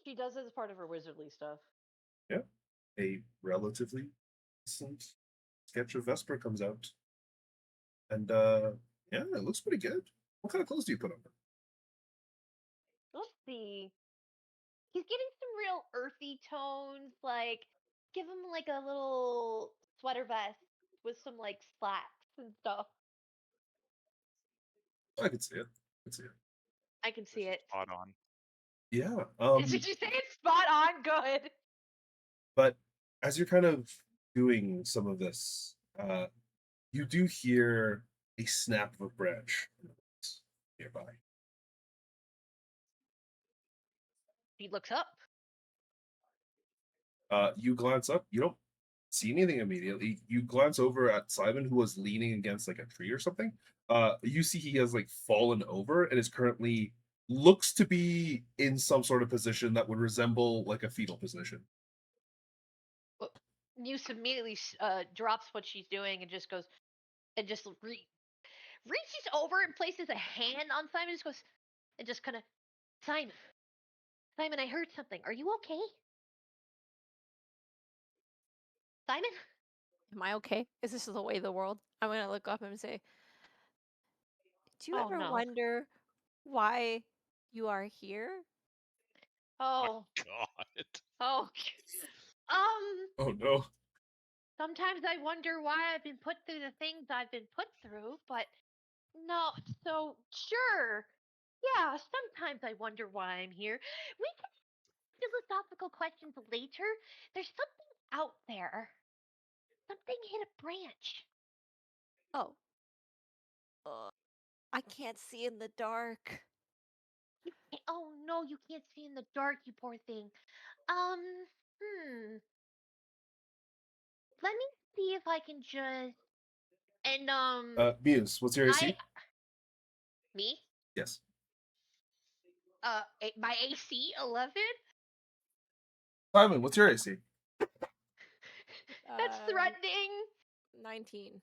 She does it as part of her wizardly stuff. Yeah, a relatively decent sketch of Vesper comes out, and yeah, it looks pretty good. What kind of clothes do you put on? Let's see. He's getting some real earthy tones. Like, give him like a little sweater vest with some like slacks and stuff. I can see it. I can see it. I can see This is it. spot on. Yeah. Did you say it's spot on? Good. But as you're kind of doing some of this, you do hear a snap of a branch nearby. He looks up. You glance up. You don't see anything immediately. You glance over at Simon, who was leaning against like a tree or something. You see he has like fallen over and is currently looks to be in some sort of position that would resemble like a fetal position. Muse immediately drops what she's doing and just goes and just reaches over and places a hand on Simon. Just goes and just kind of Simon, I heard something. Are you okay? Simon? Am I okay? Is this the way of the world? I'm gonna look up and say, do you Oh ever no. wonder why you are here? Oh. God. Oh. Oh no. Sometimes I wonder why I've been put through the things I've been put through, but no. So sure. Yeah, sometimes I wonder why I'm here. We can philosophical questions later. There's something out there. Something hit a branch. Oh. I can't see in the dark. Oh no, you can't see in the dark, you poor thing. Hmm. Let me see if I can just and Muse, what's your AC? Me? Yes. My AC 11. Simon, what's your AC? That's threatening. 19.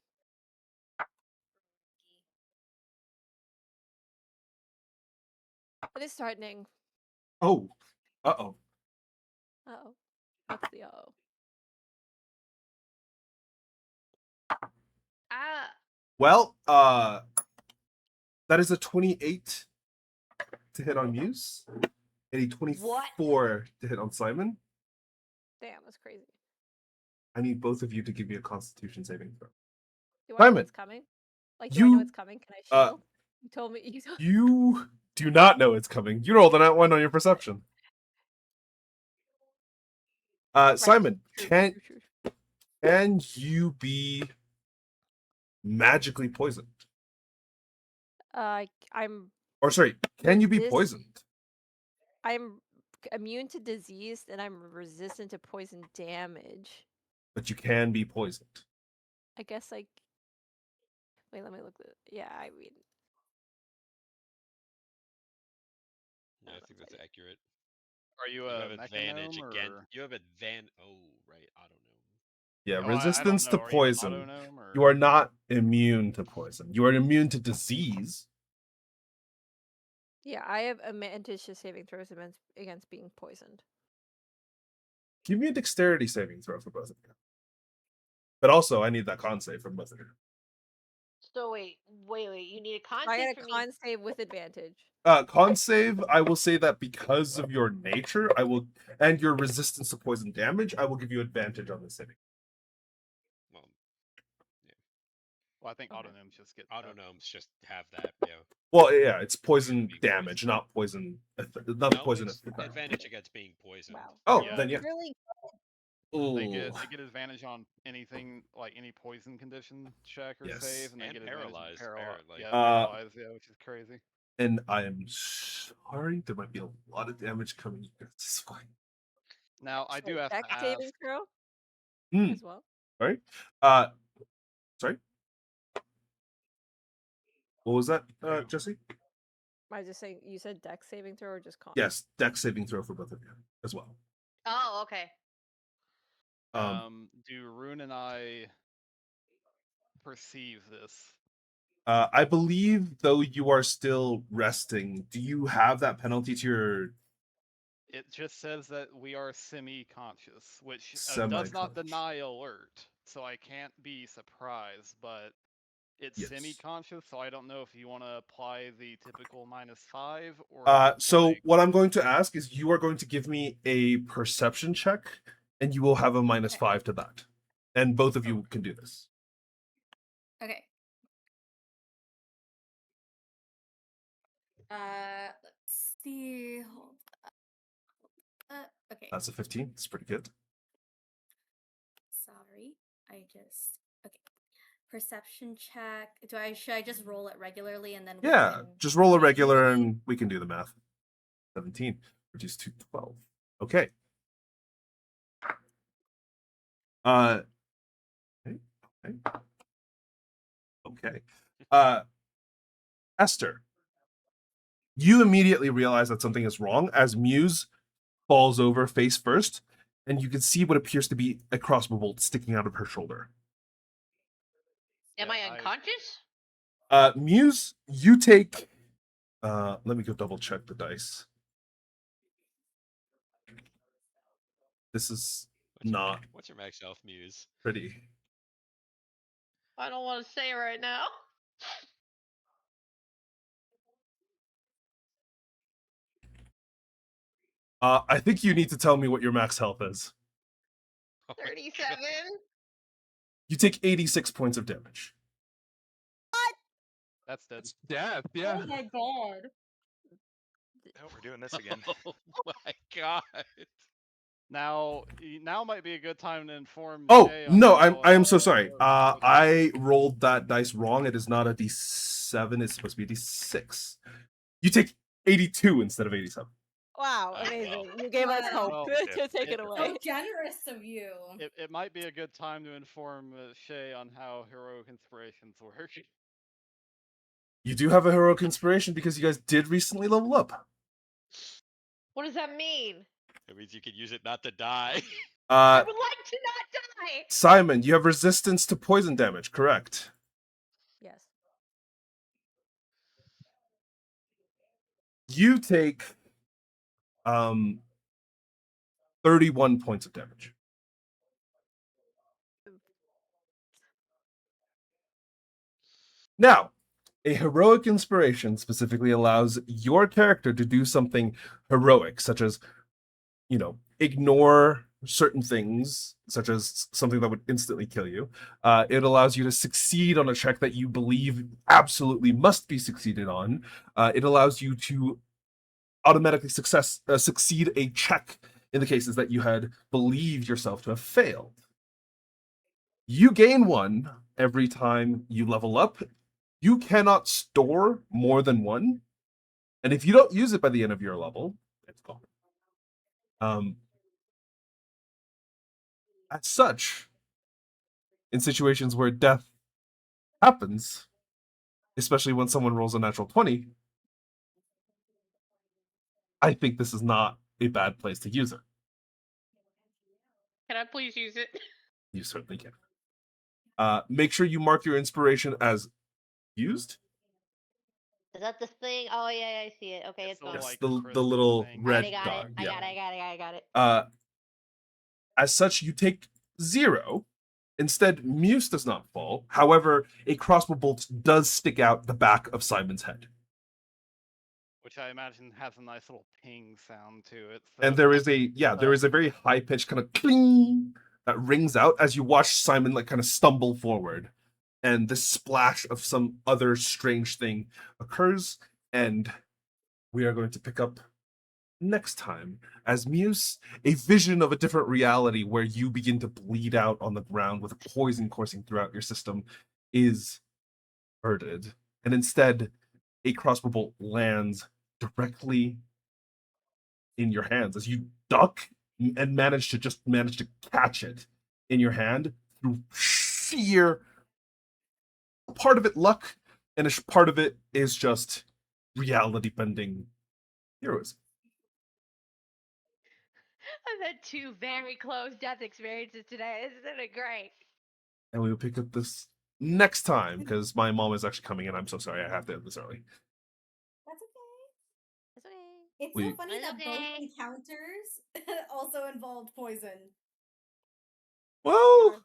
It is threatening. Oh. Uh-oh. Uh-oh. What's the uh-oh? Well, that is a 28 to hit on Muse, and a 24 to hit on Simon. Damn, that's crazy. I need both of you to give me a Constitution saving throw. Do I know Simon, what's coming? Like, do I know you- what's coming? Can I shield? You told me. You do not know it's coming. You rolled a nat 1 on your perception. Simon, True. can you be magically poisoned? I'm Or sorry, can you be poisoned? I'm immune to disease and I'm resistant to poison damage. But you can be poisoned. I guess like wait, let me look at yeah, I mean Yeah, I think that's accurate. Are you You a have advantage mechanome again. or? You have advantage. Oh, right, autognome. Yeah, Oh, I don't resistance to know. Are you an poison. autognome or? You are not immune to poison. You are immune to disease. yeah, I have advantage to saving throws against being poisoned. Give me a dexterity saving throw for both of you. But also, I need that con save from both of you. So wait. You need a con I save got a for con me. save with advantage. Con save, I will say that because of your nature, I will, and your resistance to poison damage, I will give you advantage on the saving. Well, Well, I think Okay. autognomes just get autognomes just have that. Yeah. Well, yeah, it's poison Being damage, poisoned. not poison. Not No, poison it's effect. advantage against being poisoned. Wow. Oh, Yeah. then yeah. Really They Ooh. get advantage on anything like any poison condition check or Yes. save, and they And get paralyzed, advantage like- yeah, paralyzed, yeah, which is crazy. And I am sorry, there might be a lot of damage coming. It's fine. Now I do have dex to ask. saving throw Hmm. as well. Sorry. Sorry. What was that, Jesse? I was just saying you said dex saving throw or just con? Yes, dex saving throw for both of you as well. Oh, okay. Do Rune and I perceive this? I believe, though you are still resting, do you have that penalty to your? It just says that we are semi-conscious, which does Semi-conscious. not deny alert, so I can't be surprised, but it's Yes. semi-conscious, so I don't know if you want to apply the typical -5 or. So like... what I'm going to ask is you are going to give me a perception check, and you will have a -5 to that, and both of you can do this. Okay. Let's see. Hold okay. That's a 15. It's pretty good. Sorry. Okay. Perception check. Should I just roll it regularly and then we Yeah, can just roll a make regular, easily? and we can do the math. 17, reduced to 12. Okay. Okay. Okay. Esther, you immediately realize that something is wrong as Muse falls over face first, and you can see what appears to be a crossbow bolt sticking out of her shoulder. Am I unconscious? Muse, you take. Let me go double check the dice. This is not. What's your max health, Muse? Pretty. I don't want to say right now. I think you need to tell me what your max health is. 37. You take 86 points of damage. That's dead. Death, yeah. Oh my god. Oh, we're doing this again. Oh my god. Now might be a good time to inform Oh Shay on no, how, I am so sorry. heroic I rolled that dice wrong. It is not a D7. It's supposed to be a D6. You take 82 instead of 87. Wow, Oh, well. amazing. You gave us hope Well, to take it it- away. So generous of you. it might be a good time to inform Shay on how heroic inspirations work. You do have a heroic inspiration because you guys did recently level up. What does that mean? It means you can use it not to die. I Uh, would like to not die. Simon, you have resistance to poison damage, correct? Yes. You take 31 points of damage. Now, a heroic inspiration specifically allows your character to do something heroic, such as, ignore certain things, such as something that would instantly kill you. It allows you to succeed on a check that you believe absolutely must be succeeded on. It allows you to automatically succeed a check in the cases that you had believed yourself to have failed. You gain one every time you level up. You cannot store more than one, and if you don't use it by the end of your level, it's gone. As such, in situations where death happens, especially when someone rolls a natural 20, I think this is not a bad place to use it. Can I please use it? You certainly can. Make sure you mark your inspiration as used. Is that this thing? Oh yeah, I see it. Okay, It's it's the, gone. Yes, like, the crystal little thing. red I got dot. it. Yeah. I got it. As such, you take 0. Instead, Muse does not fall. However, a crossbow bolt does stick out the back of Simon's head. Which I imagine has a nice little ping sound to it. So And there is a very high pitched kind of cling that rings out as you watch Simon kind of stumble forward, and this splash of some other strange thing occurs, and we are going to pick up next time as Muse, a vision of a different reality where you begin to bleed out on the ground with poison coursing throughout your system is averted, and instead a crossbow bolt lands directly in your hands as you duck and manage to catch it in your hand through sheer part of it luck, and a part of it is just reality bending heroism. I've had 2 very close death experiences today. Isn't it great? And we will pick up this next time because my mom is actually coming in. I'm so sorry I have to end this early. That's okay. It's okay. It's We- so funny It's that both okay. encounters also involved poison. Well,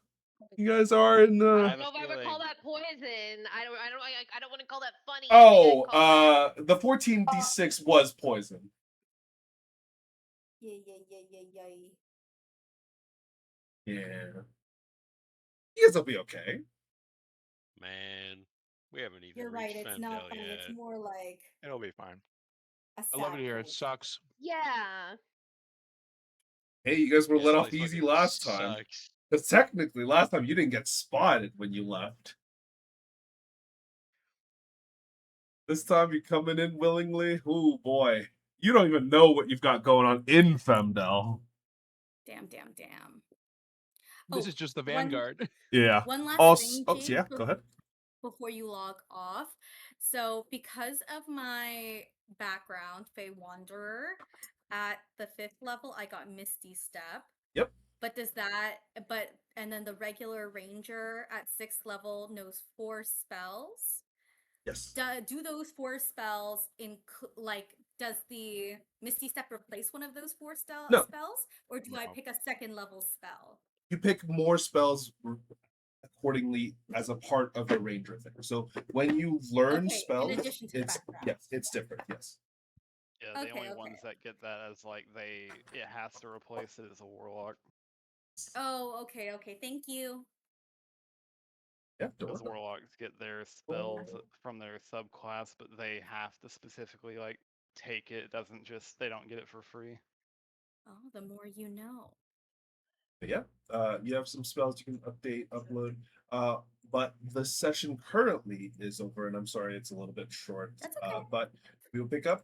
you guys are in I the. don't know if I would call that poison. I don't want to call that funny. Oh, I think I'd call the 14d6 was poison. Yay. Yeah. You guys will be okay. Man, we haven't even You're right, reached it's not Femdale funny, yet. it's more like It'll be fine. a I love it sad here. It poison. sucks. Yeah. Hey, you guys were Yeah, let this off place easy fucking last time. sucks. Because technically, last time you didn't get spotted when you left. This time you're coming in willingly. Oh boy. You don't even know what you've got going on in Femdel. Damn. This Oh, is just the one- Vanguard. Yeah. One last Also, thing, oh, Jake, yeah, go ahead. before you log off. So, because of my background, Fey Wanderer, at the 5th level, I got Misty Step. Yep. And then the regular Ranger at 6th level knows 4 spells. Yes. Do those 4 spells does the Misty Step replace one of those 4 No. spells, or do I No. pick a 2nd level spell? You pick more spells accordingly as a part of the ranger thing. So when you learn Okay, in spells, addition to the it's background. it's different. Yes. Yeah, the Okay, only ones that get that as like it has to replace it as a warlock. Oh, okay. Thank you. Yeah. Don't Because worry. warlocks get their spells from their subclass, but they have to specifically like take it. It doesn't just they don't get it for free. Oh, the more you know. But yeah, you have some spells you can update, upload. But the session currently is over, and I'm sorry it's a little bit short. That's okay. But we will pick up